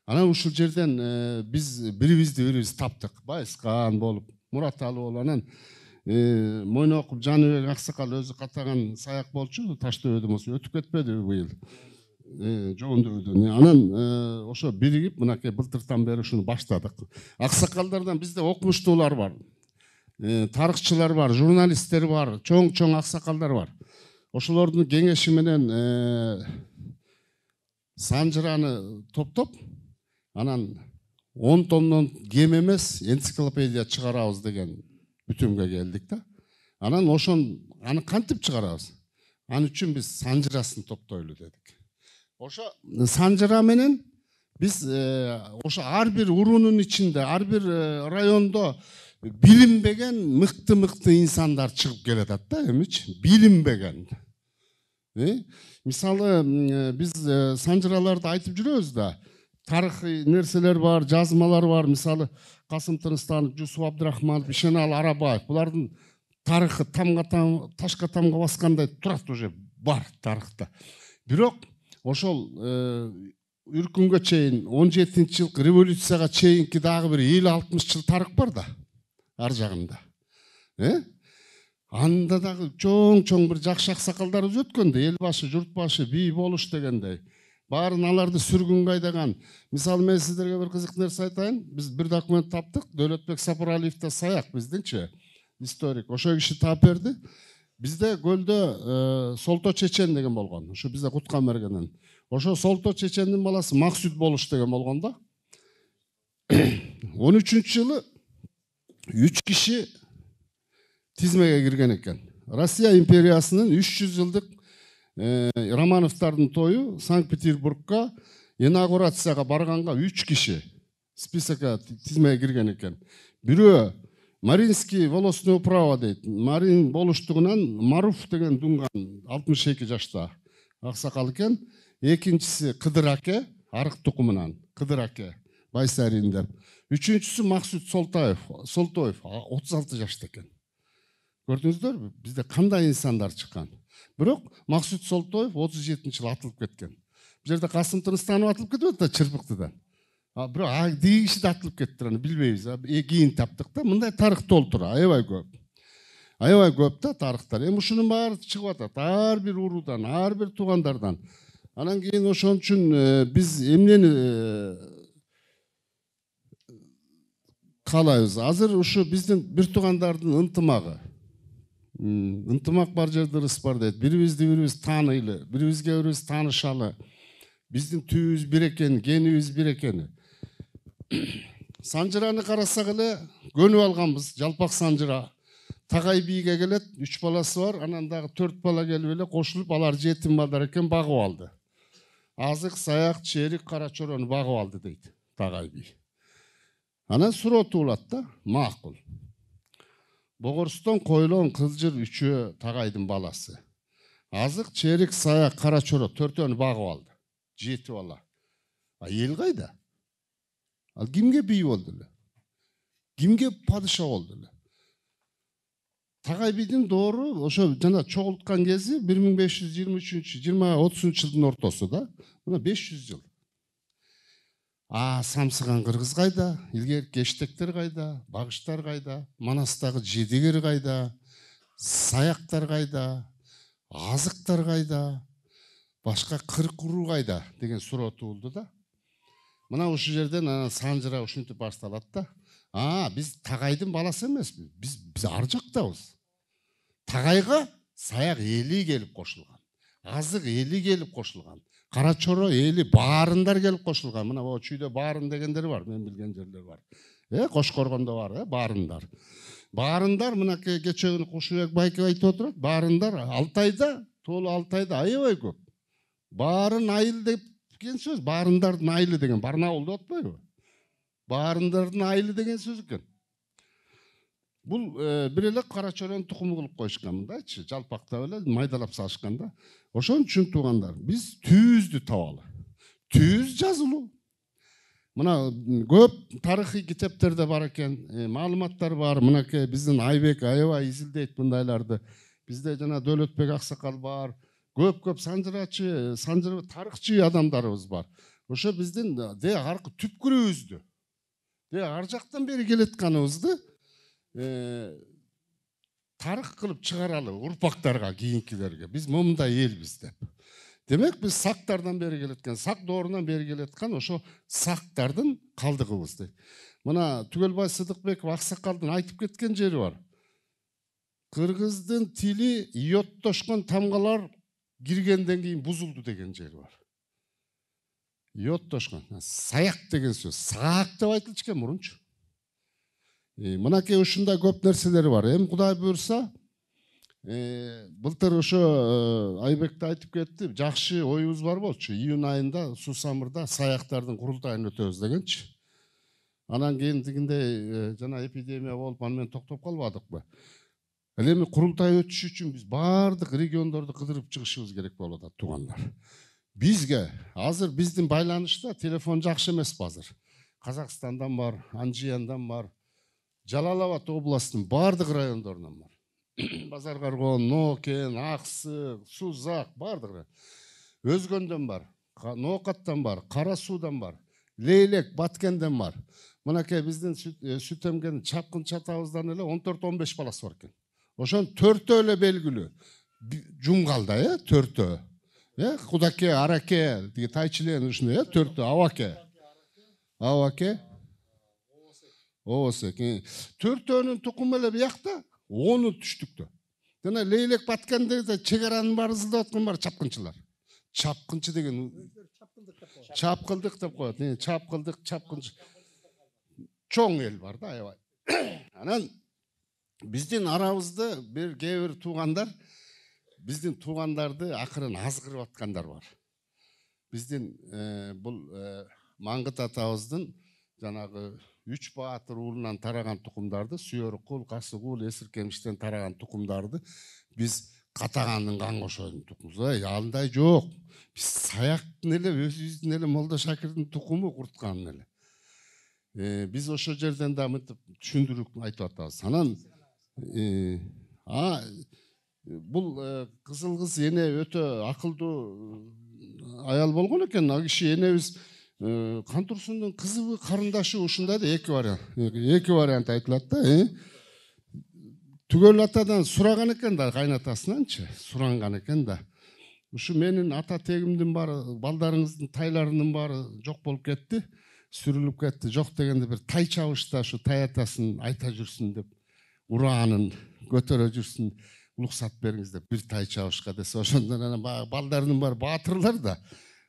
Анан ушул жерден биз бирибиз таптык. Байыскан болуп, Мураталы болуп, анан Мойнокуп Жаныбек Аксакал өзү каттаган саяк болчу, Таштөбөдөн болсо өтүп кетпеди быйыл. Жоондөбөдөн. Анан ошо биригип, мынакей былтыртан бери ушуну баштадык. Аксакалдардан бизде окумуштуулар бар. Тарыхчылар бар, журналисттер бар, чоң аксакалдар бар. Ошолордун кеңеши менен санжыраны топтоп, анан 10 томдон кем эмес энциклопедия чыгарабыз деген бүтүмгө келдик да. Анан аны кантип чыгарабыз? Аны үчүн биз санжырасын топтойлу дедик. Ошо санжыра менен биз ошо ар бир урунун ичинде, ар бир райондо билинбеген мыкты инсандар чыгып келатат да, эмичи? Билинбеген. Мисалы биз санжыраларды айтып жүрөбүз да. Тарыхый нерселер бар, жазмалар бар. Мисалы Касым Тыныстанов, Жусуп Абдрахманов, Ишеналы Арабаев. Булардын тарыхы ташка тамга баскандай турат, уже бар тарыхта. Бирок ошол үркүнгө чейин 17-жылкы революцияга чейинки дагы бир 50-60 жыл тарых бар да, ар жагында. Анда дагы чоң бир жакшы аксакалдарыбыз өткөн да, эл башы, журт башы, бий болуш дегендей. Баарын аларды сүргүнгө айдаган. Мисалы мен сиздерге бир кызык нерсе айтайын. Биз бир документ таптык. Дөөлөтбек Сапаралиевде саяк биздинчи историк. Ошо киши таап берди. Bizde gölde Solto Çeçen degen bolgon. Ошо бизде Куткан бергенен. Ошо Солто Чечендин баласы Максут болуш деген болгондо 13-жылы 3 киши тизмеге кирген экен. Россия империясынын 300 жылдык Романовдардын тою Санкт-Петербургка инаугурацияга барганга 3 киши списокко тизмеге кирген экен. Бирөө Маринский волостное право дейт. Марин болуштугунан Маруф деген дунган 62 жашта аксакал экен. Экинчиси Кыдыр аке, арык тукумунан Кыдыр аке, Байсарин деп. Үчүнчүсү Максут Солтоев 36 жашта экен. Көрдүңүздөрбү? Бизде кандай инсандар чыккан. Бирок Максут Солтоев 37-жылы атылып кеткен. Бул жерде Касым Тыныстанов атылып кетип атат Чырпыктыдан. Бирок дей киши да атылып кетти, аны билбейбиз. Кийин таптык да, мындай тарых толтура, аябай көп. Аябай көп да тарыхтар. Эми ушунун баары чыгып атат. Ар бир уруудан, ар бир туугандардан. Анан кийин ошон үчүн биз эмнени каалайбыз? Азыр ушу биздин бир туугандардын ынтымагы. Ынтымак бар жерде ырыс бар дейт. Бирибизди бирибиз тааныйлы, бирибизге бирибиз таанышалы. Биздин түйүбүз бир экен, генибиз бир экен. Санжыраны карасак эле көнүп алганбыз. Жалпак санжыра. Тагай бийге келет, 3 баласы бар, анан дагы 4 бала келип эле кошулуп, алар жетим балдар экен, багып алды. Азык, саяк, черик, кара чорону багып алды дейт Тагай бий. Анан суроо туулат да, макул. Богорстон, Койлон, Кылжыр үчөө Тагайдын баласы. Азык, черик, саяк, кара чоро 4-өнү багып алды. 7 бала. Эл кайда? Ал кимге бий болду эле? Кимге падыша болду эле? Тагай бидин доору ошо жана чогулткан кези 1523-20-30 жылдын ортосу да. Мына 500 жыл. Самсыган кыргыз кайда, илгерки эштектер кайда, багыштар кайда, Манастагы жедигер кайда, саяктар кайда, азыктар кайда, башка кырк уруу кайда деген суроо туулду да. Мына ушул жерден анан санжыра ушинтип башталат да. Биз Тагайдын баласы эмеспиз. Биз ар жактабыз. Тагайга саяк эли келип кошулган. Азык эли келип кошулган. Кара Чоро эли баарындар келип кошулган. Мына могу чүйдө баарын дегендер бар, мен билген жерлер бар. Кошкоргондо бар, баарындар. Баарындар мына кечөгүнү Кушубек байке айтып отурат. Баарындар Алтайда, тоолу Алтайда аябай көп. Баарын айыл деген сөз, баарындардын айылы деген Барнаулда отпойбу? Баарындардын айылы деген сөз экен. Бул бир эле Кара Чоронун тукуму кылып коюшкан мындайчы, жалпактап эле майдалап салышкан да. Ошон үчүн туугандар, биз түйүздү табалы. Түйүз жазылуу. Мына көп тарыхый китептерде бар экен, маалыматтар бар. Мынакей биздин Айбек аябай изилдейт мындайларды. Бизде жана Дөөлөтбек Аксакал бар. Көп санжырачы, тарыхчы адамдарыбыз бар. Ошо биздин аркы түпкүрүбүздү, ар жактан бери келетканыбызды тарых кылып чыгаралы урпактарга, кийинкилерге. Биз момундай элбиз деп. Демек биз сактардан бери келеткен, сак доорунан бери келеткан ошо сактардын калдыгыбыз дейт. Мына Түгөлбай Сыдыкбеков Аксакалдын айтып кеткен жери бар. Кыргыздын тили йоттошкон тамгалар киргенден кийин бузулду деген жери бар. Йоттошкон. Саяк деген сөз. Саак деп айтылчу экен мурунчу. Мынакей ушундай көп нерселери бар. Кудай буйрса, былтыр ошо Айбекте айтып кетти, жакшы оюбуз бар болчу. Июнь айында Сусамырда саяктардын курултайын өтөбүз дегенчи. Анан кийин дегенде жана эпидемия болуп, аны менен токтоп калбадыкпы? Эми курултай өтүш үчүн биз баардык региондорду кыдырып чыгышыбыз керек болуп атат туугандар. Бизге азыр биздин байланышта телефон жакшы эмес азыр. Казакстандан бар, Анжияндан бар, Жалал-Абад областынын баардык райондорунан бар. Базар Каргон, Нокен, Аксы, Сузак баардыгы. Өзгөндөн бар, Ноокаттан бар, Кара Суудан бар, Лейлек, Баткенден бар. Мынакей биздин сүт эмген чапкын чатабыздан эле 14-15 баласы бар экен. Ошон төртөө эле белгилүү. Жумгалда, төртөө. Кудаке, Араке, диги тайчылен ушундай, төртөө, Абаке, Оосек. Төртөөнүн тукуму эле биякта, 10-у түштүктө. Жана Лейлек Баткендеде чек аранын баары ызылдап аткан бар чапкынчылар. Чапкынчы деген чапкылдык деп коет. Чапкылдык, чапкынчы. Чоң эл бар да аябай. Анан биздин арабызда кээ бир туугандар биздин туугандарды акырын азгырып аткандар бар. Биздин бул Маңгыт атабыздын жанагы 3 баатыр уулунан тараган тукумдарды, Сүйөркул, Касыгул, Эсиркемиштен тараган тукумдарды биз катагандын кан кошойдун тукумубуз. Андай жок. Биз саяктын эле өзүбүздүн эле Молдо Шакирдин тукуму курткан эле. Биз ошол жерден да мынтип түшүндүрүп айтып атабыз. Анан бул кызыл кыз эне өтө акылдуу аял болгон экен. А киши энебиз Кантурсундун кызыбы, карындашы ушундай да эки вариант айтылат да. Түгөл атадан сураган экен да, кайнатасынанчы суранган экен да. Ушу менин ата тегимдин баары, балдарыңыздын тайларынын баары жок болуп кетти, сүрүлүп кетти. Жок дегенде бир тай чабышта ушу тай атасын айта жүрсүн деп, ураанын көтөрө жүрсүн, уруксат бериңиз деп бир тай чабышка десе, ошондон анан балдарынын баары баатырлар да.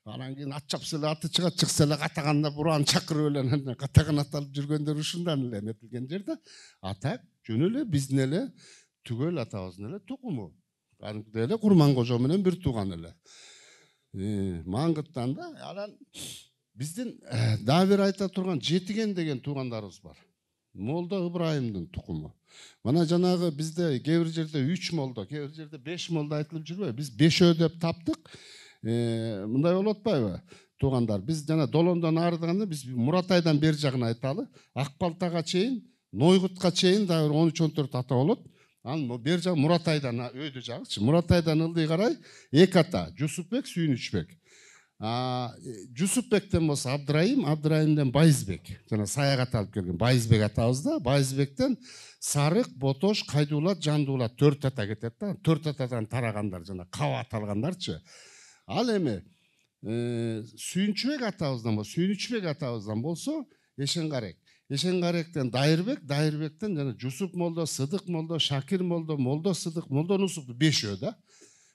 Анан кийин ат чапса эле аты чыкса эле катаганда бураан чакырып эле анан катаган ат алып жүргөндөр ушундан эле метилген жерде. Ата жөн эле биздин эле Түгөл атабыздын эле тукуму. Кадимкидей эле Курман-кожо менен бир тууган эле. Маңгыттан да анан биздин дагы бир айта турган Жетиген деген туугандарыбыз бар. Молдо Ыбрайымдын тукуму. Мана жанагы бизде кээ бир жерде 3 молдо, кээ бир жерде 5 молдо айтылып жүрбөйбү? Биз 5 деп таптык. Мындай болуп атпайбы? Туугандар, биз жана Долондон ардыганда биз Муратайдан бери жагын айталы. Акбалтага чейин, Нойгутка чейин дагы 13-14 ата болот. Анан бер жак Муратайдан өйдө жагычы. Муратайдан ылдый карай эки ата, Жусупбек, Сүйүнүчбек. Жусупбектен болсо Абдырайым, Абдырайымден Байызбек. Жана саягат алып келген Байызбек атабыз да. Байызбектен Сарык, Ботош, Кайдуулат, Жандуулат 4 ата кетет да. 4 атадан тарагандар жана каба аталгандарчы. Ал эми Сүйүнчбек атабыздан болсо Эшенгарек. Эшенгаректен Дайырбек, Дайырбектен жана Жусуп молдо, Сыдык молдо, Шакир молдо, молдо Сыдык, молдо Нусуп 5 да.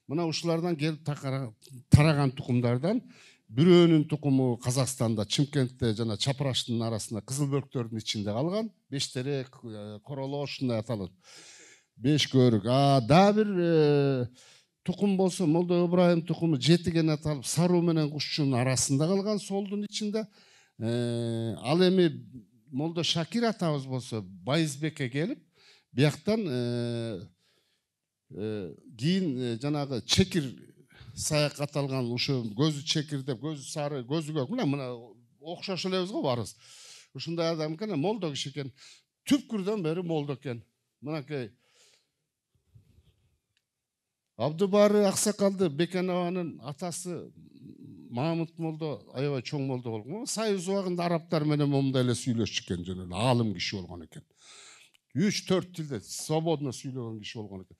Мына ушулардан келип тараган тукумдардан бирөөнүн тукуму Казакстанда, Чымкентте жана Чапраштын арасында Кызылбөрктөрдүн ичинде калган. Бештерек, Королоо ушундай аталат. 5 көрүк. Да бир тукум болсо Молдо Ыбрайым тукуму Жетиген аталып Саруу менен Кушчунун арасында калган, солдун ичинде. Ал эми Молдо Шакир атабыз болсо Байызбекке келип, бияктан кийин жанагы чекир саяк аталган ушу көзү чекир деп, көзү сары, көзү көк, мына окшош элебиз го барыбыз. Ушундай адам экен, молдо киши экен. Түпкүрдөн бери молдо экен. Мынакей Абдыбары Аксакалды Бекенованын атасы Мамут молдо аябай чоң молдо болгон. Союз убагында арабтар менен момундай эле сүйлөшчү экен, жана аалым киши болгон экен. 3-4 тилде свободно сүйлөгөн киши болгон экен.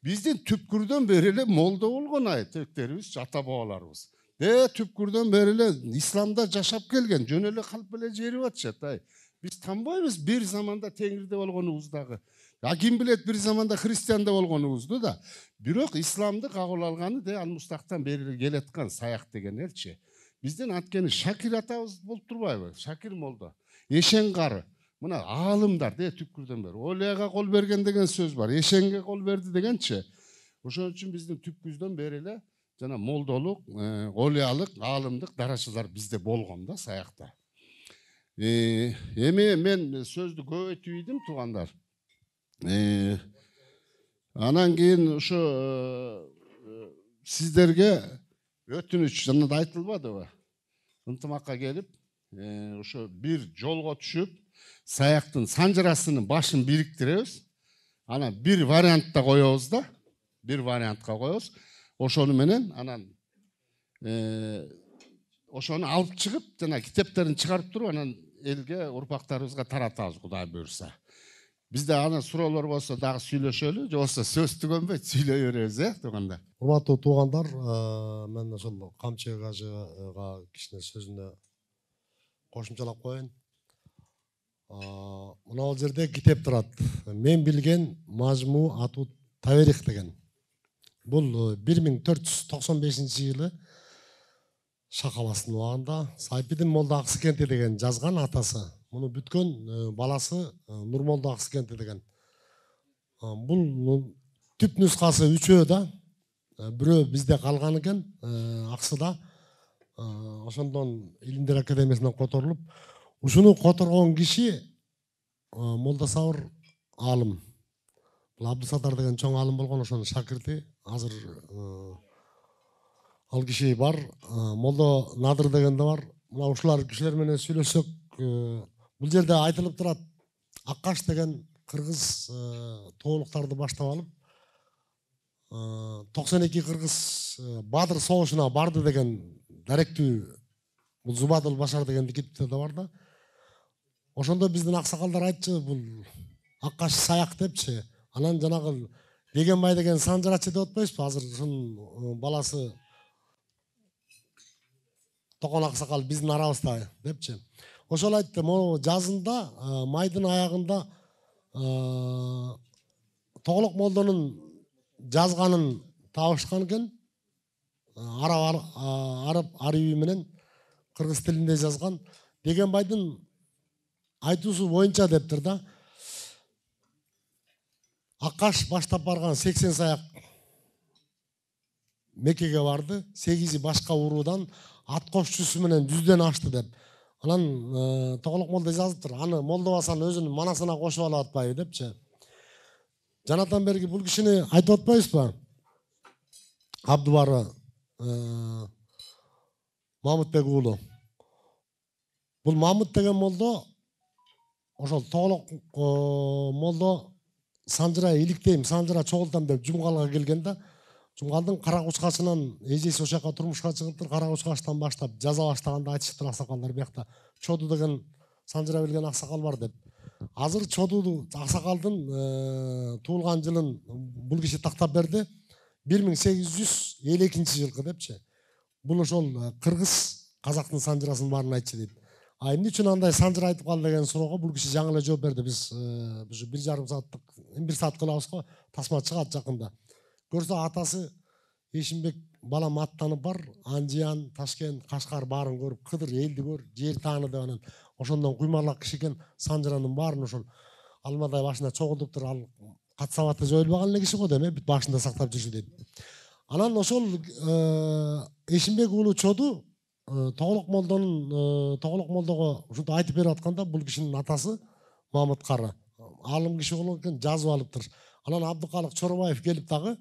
Биздин түпкүрдөн бери эле молдо болгон тектерибиз, ата бабаларыбыз. Түпкүрдөн бери эле исламда жашап келген, жөн эле калып эле жери атышат. Биз танбайбыз бир заманда Теңирде болгонубуз дагы. Ким билет бир заманда христианда болгонубузду да. Бирок исламды кабыл алганы ал мустактан бери келаткан саяк деген элчи. Биздин анткени Шакир атабыз болуп турбайбы? Шакир молдо. Эшенгары. Мына аалымдар түпкүрдөн бери. Олияга кол берген деген сөз бар. Эшенге кол берди дегенчи. Ошон үчүн биздин түпкүздөн бери эле жана молдолук, олиялык, аалымдык дарачылар бизде болгон да саякта. Эми мен сөздү көбөйтүп туугандар. Анан кийин ошо сиздерге өтүнүч жана да айтылбадыбы? Ынтымакка келип, ошо бир жолго түшүп, саяктын санжырасынын башын бириктиребиз. Анан бир вариантта коебуз да. Бир вариантка коебуз. Ошону менен анан ошону алып чыгып, жана китептерин чыгарып туруп, анан элге, урпактарыбызга таратабыз, Кудай буйрса. Бизде аны суроолор болсо дагы сүйлөшөлү, же болсо сөз түгөнбөйт, сүйлөй беребиз, туугандар. Урматтуу туугандар, мен ошол Камчыбек ажыга кичине сөзүнө кошумчалап коеюн. Мына жерде китеп турат. Мен билген мажму ату Таверих деген. Бул 1495-жылы Шакаластын убагында Сайпидин молдо Аксыкенти деген жазган атасы. Муну бүткөн баласы Нурмолдо Аксыкенти деген. Бул түп нускасы 3 да. Бирөө бизде калган экен, Аксыда. Ошондон Илимдер академиясынан которулуп, ушуну которгон киши Молда Сабыр аалым. Бул Абдысатар деген чоң аалым болгон, ошонун шакирти. Азыр ал киши бар. Молдо Надыр деген да бар. Мына ушулар кишилер менен сүйлөшсөк, бул жерде айтылып турат. Аккаш деген кыргыз тоолуктарды баштап алып, 92 кыргыз Бадыр согушуна барды деген даректүү бул Зубадыл Башар деген китепте да бар да. Ошондо биздин аксакалдар айтчу, бул Аккаш саяк депчи. Анан жанагы Дегенбай деген санжырачы деп атпайсызбы? Азыр ушунун баласы Токон Аксакал биздин арабызда депчи. Ошол айтты, могу жазында майдын аягында Тоголок молдонун жазганын табышкан экен. Араб ариби менен кыргыз тилинде жазган. Дегенбайдын айтуусу боюнча дептир да. Аккаш баштап барган 80 саяк Меккеге барды, 8 башка уруудан ат кошчусу менен 100дөн ашты деп. Анан Тоголок молдо жазыптыр. Аны Молдо Басан өзүнүн манасына кошуп алып атпайбы депчи. Жанатан берги бул кишини айтып атпайбызбы? Абдыбары Мамытбек уулу. Бул Мамыт деген молдо ошол Тоголок молдо Санжыра иликтейм, Санжыра чогултам деп Жумгалга келгенде, Жумгалдын кара кучкачынан эжеси ошол жака турмушка чыгыптыр, кара кучкачтан баштап жаза баштаганда айтышыптыр аксакалдар биякта. Чоду деген Санжыра билген аксакал бар деп. Азыр Чоду аксакалдын туулган жылын бул киши тактап берди. 1852 жылкы депчи. Бул ошол кыргыз казактын Санжырасын баарын айтчу дейт. А эмне үчүн андай Санжыра айтып калды деген суроого бул киши жаңы эле жооп берди. Биз 1,5 сааттык, 1 саат кылабыз го, тасма чыгат жакында. Көрсө атасы Эшимбек балам аттанып бар, Анжиян, Ташкент, Кашкар баарын көрүп, Кыдыр элди көр, жер тааны деп анан ошондон куймалак киши экен, Санжыранын баарын ошол алмадай башына чогултуптур. Ал катсабаты жоюлбаган эле киши го деме, бүт башында сактап жүрчү дейт. Анан ошол Эшимбек уулу Чоду Тоголок молдого ушинтип айтып берип атканда бул кишинин атасы Мамыт Кары алым киши болгон экен, жазып алыптыр. Анан Абдыкалык Чоробаев келип дагы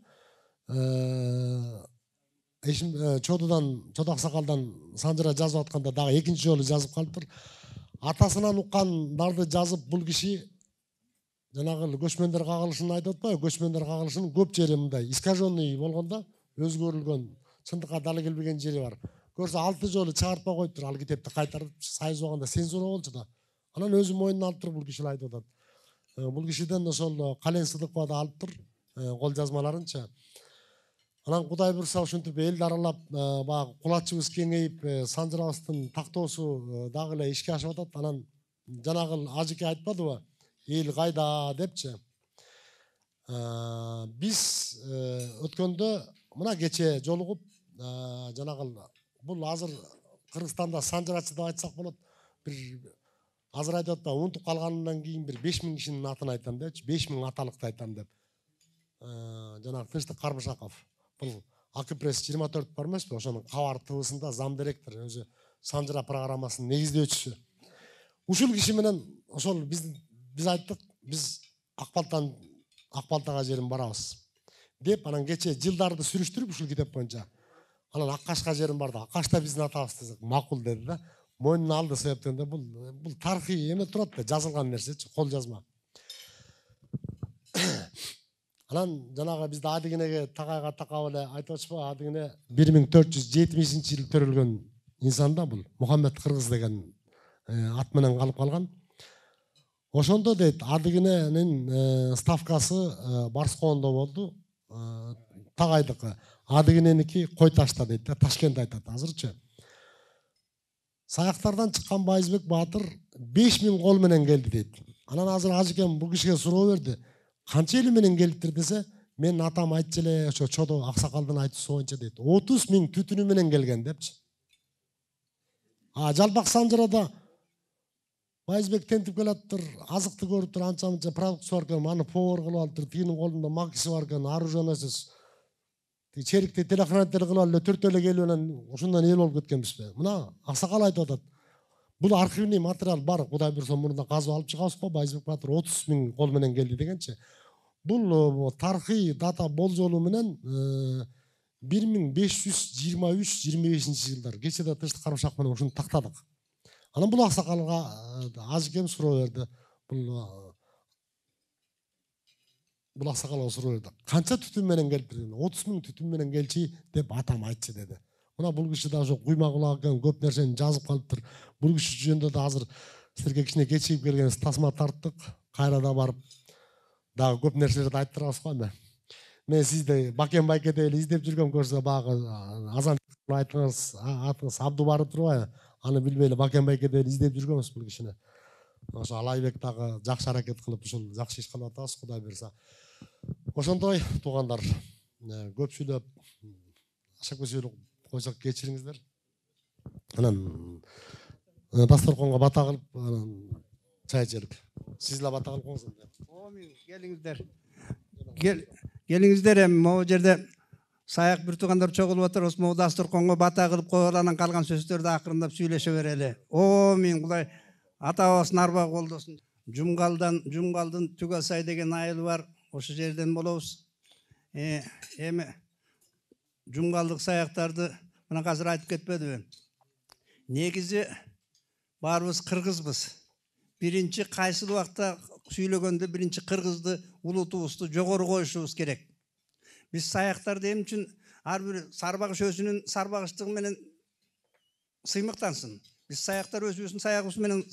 Чоду аксакалдан Санжыра жазып атканда дагы экинчи жолу жазып калыптыр. Атасынан уккандарды жазып бул киши жанагы көчмөндөр кагылышын айтып атпайбы? Көчмөндөр кагылышынын көп жери мындай искаженный болгондо өзгөрүлгөн, чындыкка далы келбеген жери бар. Көрсө 6 жолу чыгартпай коюптур, ал китепти кайтарып сайыз болгондо цензура болчу да. Анан өзү мойнуна алып туруп бул киши айтып атат. Бул кишиден ошол Кален Сыдыкова да алыптыр кол жазмаларынча. Анан Кудай бурса ушинтип элди аралап баягы кулачыбыз кеңейип, Санжырабыздын тактоосу дагы эле ишке ашып атат. Анан жанагы Ажыке айтпадыбы? Эл кайда депчи. Биз өткөндө мына кече жолугуп жанагы бул азыр Кыргызстанда Санжырачы деп айтсак болот. Бир азыр айтып атпайбы, унутуп калганымдан кийин бир 5000 кишинин атын айтам депчи, 5000 аталыкты айтам деп. Жанагы Тынчтык Карбышаков. Бул Акипресс 24 бар эмеспи? Ошонун Кабар ТВсында зам директор, өзү Санжыра программасынын негиздөөчүсү. Ушул киши менен ошол биз айттык, биз Акбалтага жерин барабыз деп, анан кече жылдарды сүрүштүрүп ушул китеп боюнча. Анан Аккашка жерин барды. Аккашта биздин атабыз десек, макул деди да. Мойнуна алды себептен да бул тарыхый эме турат да, жазылган нерсечи, кол жазма. Анан жанагы бизде Адыгенеге тагайга такап эле айтып атышпайбы? Адыгене 1470-жылы төрөлгөн инсан да бул. Мухаммед Кыргыз деген ат менен калып калган. Ошондо дейт, Адыгененин ставкасы Барскондо болду. Тагайдыкы. Адыгененики Кой Ташта дейт да, Ташкент айтат азырчы. Саяктардан чыккан Байызбек Баатыр 5000 кол менен келди дейт. Анан азыр Ажыкем бул кишиге суроо берди. Канча эли менен келиптир десе, мен атам айтчу эле, ошо Чоду аксакалдын айтуусу боюнча дейт. 30 000 түтүнү менен келген депчи. Жалпак Санжырада Байызбек тентип келаттыр, азыкты көрүптүр, анча-мынча продукция бар экен, аны повар кылып алыптыр, тигинин колунда макиси бар экен, оружиеносыз. Черикте телохранитель кылып эле 4 эле келип анан ошондон эл болуп кеткенбизби? Мына аксакал айтып атат. Бул архивный материал бар. Кудай буйрса мурда казып алып чыгабыз го. Байызбек Баатыр 30 000 кол менен келди дегенчи. Бул тарыхый дата болжолу менен 1523-25 жылдар. Кече да Тынчтык Карбышак менен ушуну тактадык. Анан бул аксакалга Ажыкем суроо берди. Бул аксакалга суроо берди. Канча түтүн менен келиптир? 30 000 түтүн менен келчи деп атам айтчы деди. Мына бул киши да ошо куйма кулак экен, көп нерсени жазып калыптыр. Бул киши жөнүндө да азыр силерге кичине кечигип келгенбиз, тасма тарттык. Кайра да барып дагы көп нерселерди айттырабыз го эми. Мен сизди Бакен Байкеде эле издеп жүргөм, көрсө багы Азан айтыңыз, атыңыз Абдубары турбайбы? Аны билбей эле Бакен Байкеде эле издеп жүргөнбүз бул кишини. Ошо Алайбек дагы жакшы аракет кылып ушул жакшы иш кылып атабыз, Кудай буйрса. Ошондой туугандар, көп сүйлөп, ашак сөйлөп койсок кечириңиздер. Анан дасторконго бата кылып, анан чай ичелик. Сиз эле бата кылып коңуңуздар. Омин, келиңиздер. Келиңиздер, эми могу жерде саяк бир туугандар чогулуп атыр, осмо дасторконго бата кылып коюп анан калган сөздөрдү акырындап сүйлөшө берели. Омин, Кудай атабыздын арбагы колдосун. Жумгалдын Түгел Сай деген айылы бар. Ошол жерден болобуз. Эми жумгалдык саяктарды мына азыр айтып кетпедиби? Негизи баарыбыз кыргызбыз. Биринчи кайсыл убакта сүйлөгөндө биринчи кыргызды улутубузду жогору коюшубуз керек. Биз саяктарды эмне үчүн ар бир сарбагыш өзүнүн сарбагыштыгы менен сыймыктансын. Биз саяктар өзүбүздүн саягыбыз менен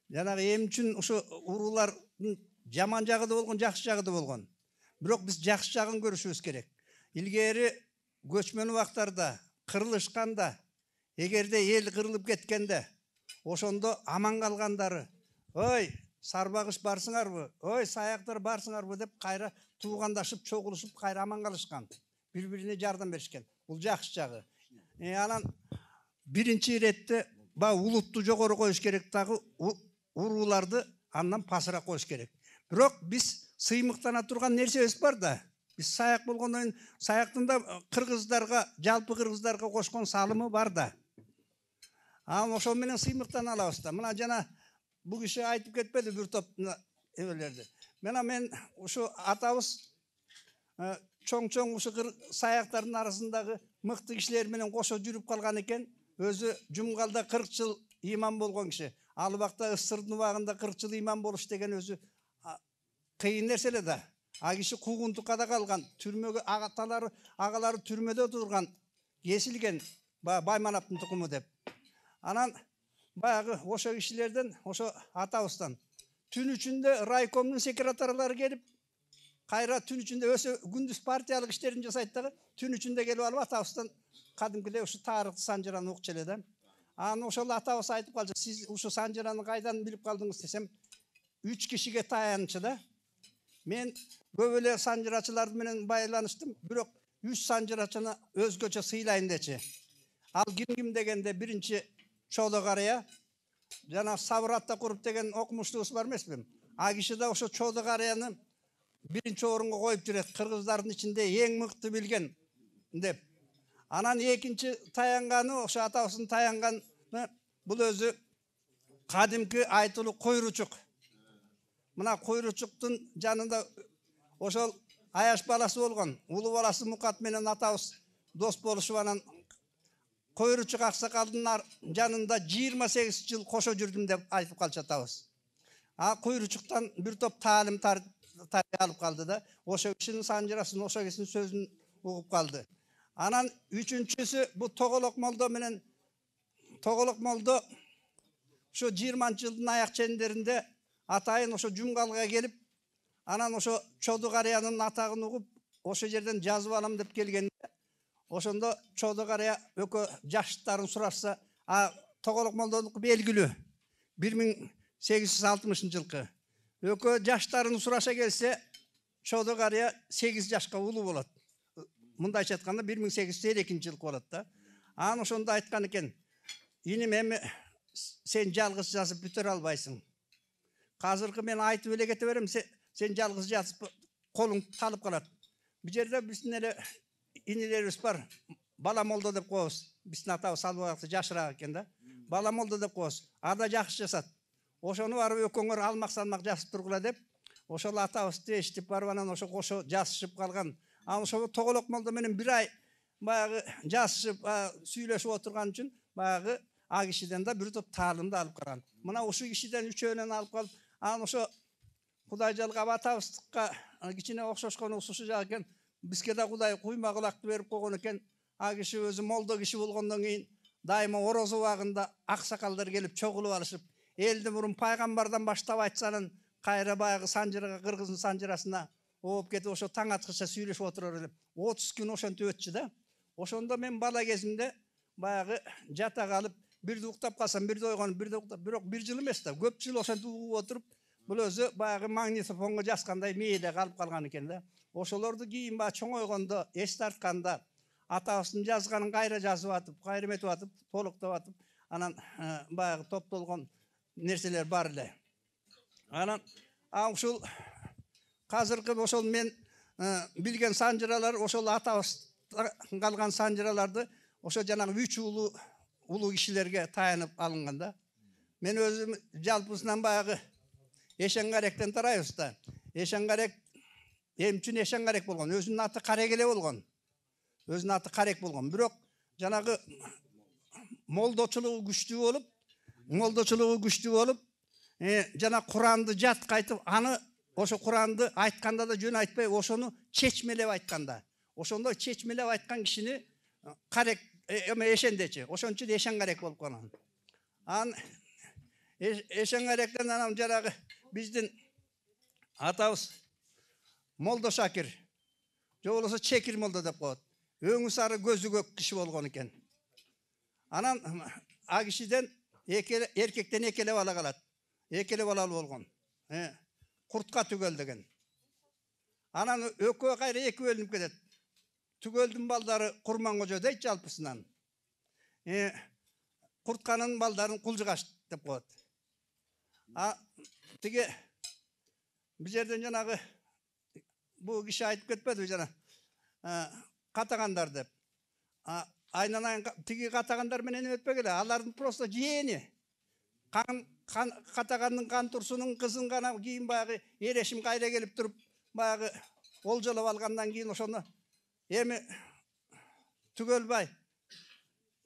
жанагы эмне үчүн ошо уруулардын жаман жагы да болгон, жакшы жагы да болгон. Бирок биз жакшы жагын көрүшүбүз керек. Илгери көчмөн убактарда, кырылышканда, эгерде эл кырылып кеткенде, ошондо аман калгандары, ой, сарбагыш барсыңарбы, ой, саяктар барсыңарбы деп кайра туугандашып, чогулушуп, кайра аман калышкан. Бири-бирине жардам беришкен. Бул жакшы жагы. Анан биринчи иретте улутту жогору коюш керек, дагы урууларды андан пасыраак коюш керек. Бирок биз сыймыктана турган нерсебиз бар да. Биз саяк болгондон кийин саяктын да кыргыздарга, жалпы кыргыздарга кошкон салымы бар да. Ошол менен сыймыктана алабыз да. Мына жана бул киши айтып кетпеди бир топ эбелерди. Мен ушу атабыз чоң ушу саяктардын арасындагы мыкты кишилер менен кошо жүрүп калган экен. Өзү Жумгалда 40 жыл имам болгон киши. Ал убакта Ысырдын убагында 40 жыл имам болуш деген өзү кыйын нерсе эле да. А киши куугунтукка да калган, түрмөгө агалары түрмөдө турган, кесилген, Байманаптын тукуму деп. Анан баягы ошо кишилерден, ошо атабыздан түн ичинде райкомдун секретарлары келип, кайра түн ичинде өсө күндүз партиялык иштерин жасайт дагы, түн ичинде келип алып атабыздан кадимкидей ушу тарыхты санжыраны укчу эле да. Анан ошол атабыз айтып калчу, сиз ушу санжыраны кайдан билип калдыңыз десем, 3 кишиге таянчы да. Мен көп эле санжырачылар менен байланыштым, бирок 3 санжырачыны өзгөчө сыйлайын дечи. Ал ким дегенде биринчи Чоодо Карыя, жана Сабыр Аттакуруп деген окумуштубуз бар эмеспи? А киши да ошо Чоодо Карыяны биринчи орунга коюп жүрөт, кыргыздардын ичинде эң мыкты билген деп. Анан экинчи таянганы, ошо атабыздын таянганы, бул өзү кадимки айтылуу Койручук. Мына Койручуктун жанында ошол Аяш баласы болгон, улуу баласы Мукат менен атабыз дос болушуп, анан Койручук аксакалдын жанында 28 жыл кошо жүрдүм деп айтып калчу атабыз. Койручуктан бир топ таалим алып калды да, ошо кишинин санжырасын, ошо кишинин сөзүн угуп калды. Анан үчүнчүсү бу Тоголок молдо менен, Тоголок молдо ошо 20 жылдын аяк чендеринде атайын ошо Жумгалга келип, анан ошо Чоодо Карыянын атагын угуп, ошо жерден жазып алам деп келгенде, ошондо Чоодо Карыя өкө жаштарын сурашса, Тоголок молдонуку белгилүү 1860 жылкы. Өкө жаштарын сураша келсе, Чоодо Карыя 8 жашка улуу болот. Мындайча айтканда 1852 жылкы болот да. Анан ошондо айткан экен, иним эми сен жалгыз жазып бүтөрө албайсың. Казыркы мен айтып эле кете берем, сен жалгыз жазып колуң талып калат. Бу жерде биздин эле инилерибиз бар, Бала молдо деп коебуз. Биздин атабыз ал убакта жашыраак экен да. Бала молдо деп коебуз. Ада жакшы жасат. Ошону барып экөөңөр алмак-салмак жазып тургула деп, ошол атабызды эшитип барып, анан ошо жазышып калган. Ошо Тоголок молдо менен бир ай баягы жазышып, сүйлөшүп отурган үчүн баягы а кишиден да бир топ таалымды алып калган. Мына ушу кишиден үчөөнөн алып калып, анан ошо Кудай жалгап атабыздыкка кичине окшошкону ушул жак экен. Бизге да Кудай куйма кулакты берип койгон экен. А киши өзү молдо киши болгондон кийин дайыма ороз убагында аксакалдар келип чогулуп алышып, элди мурун пайгамбардан баштап айтсанын кайра баягы санжырага, кыргыздын санжырасына ооп кетип, ошо таң аткыча сүйлөшүп отурор эле. 30 күн ошентип өтчү да. Ошондо мен бала кезимде баягы жата калып, бирде уктап калсам, бирде ойгонуп, бирде уктап, бирок бир жыл эмес да, көп жыл ошентип угуп отуруп, бул өзү баягы магнитофонго жазгандай мээде калып калган экен да. Ошолорду кийин чоңойгондо, эс тартканда атабыздын жазганын кайра жазып атып, кайра эметип атып, толуктоп атып, анан баягы топтолгон нерселер бар эле. Анан ушул казыркы ошол мен билген санжыралар, ошол атабыз калган санжыраларды ошо жанагы 3 улуу кишилерге таянып алынган да. Мен өзүм жалпысынан баягы Эшенгаректен тарайбыз да. Эшенгарек эмне үчүн Эшенгарек болгон? Өзүнүн аты Карек эле болгон. Өзүнүн аты Карек болгон. Бирок жанагы молдочулугу күчтүү болуп, жана Куранды жатка айтып, аны ошо Куранды айтканда да жөн айтпай, ошону чечмелеп айтканда. Ошондой чечмелеп айткан кишини карек эшендечи. Ошон үчүн эшен карек болуп калган. Ан эшен каректен анан жанагы биздин атабыз Молдо Шакир, же болбосо Чекир молдо деп коет. Өңү сары көзү көк киши болгон экен. Анан а кишиден эркектен экеле бала калат. Экеле балалы болгон. Куртка түгөл деген. Анан экөө кайра эки бөлүнүп кетет. Түгөлдүн балдары Курман кожо дейт жалпысынан. Куртканын балдарын Кулжыгаш деп коет. Тиги бул жерден жанагы бул киши айтып кетпеди жана катагандар деп. Айнанайын тиги катагандар менен өтпөк эле. Алардын просто жээни. Катаганның кан турсунун кызын гана кийин баягы эрешим кайра келип туруп баягы олжолоп алгандан кийин ошону эми Түгөлбай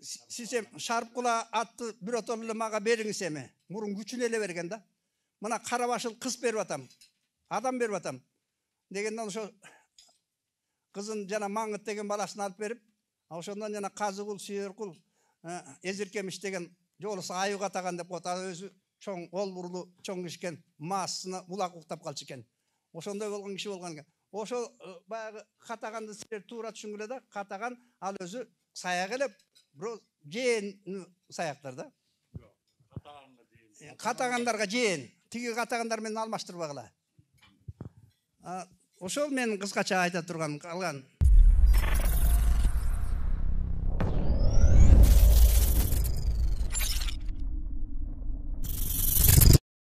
сиз Шарпкула атты биротол эле мага бериңиз эми. Мурун күчүн эле берген да. Мына кара башыл кыз берип атам. Адам берип атам. Дегенден ошо кызын жана Маңыт деген баласын алып берип, ошондон жана Казыгул, Сүйөркул, Эзиркемиш деген жолусу аю катаган деп коет. Өзү чоң олбурлуу чоң киши экен, маасына булак уктап калчу экен. Ошондой болгон киши болгон экен. Ошо баягы катаганды силер туура түшүнгүлө да, катаган ал өзү саяк эле, бирок жээн саяктар да. Катагандарга жээн, тиги катагандар менен алмаштырбагыла. Ошол менин кыскача айта турганым. Калган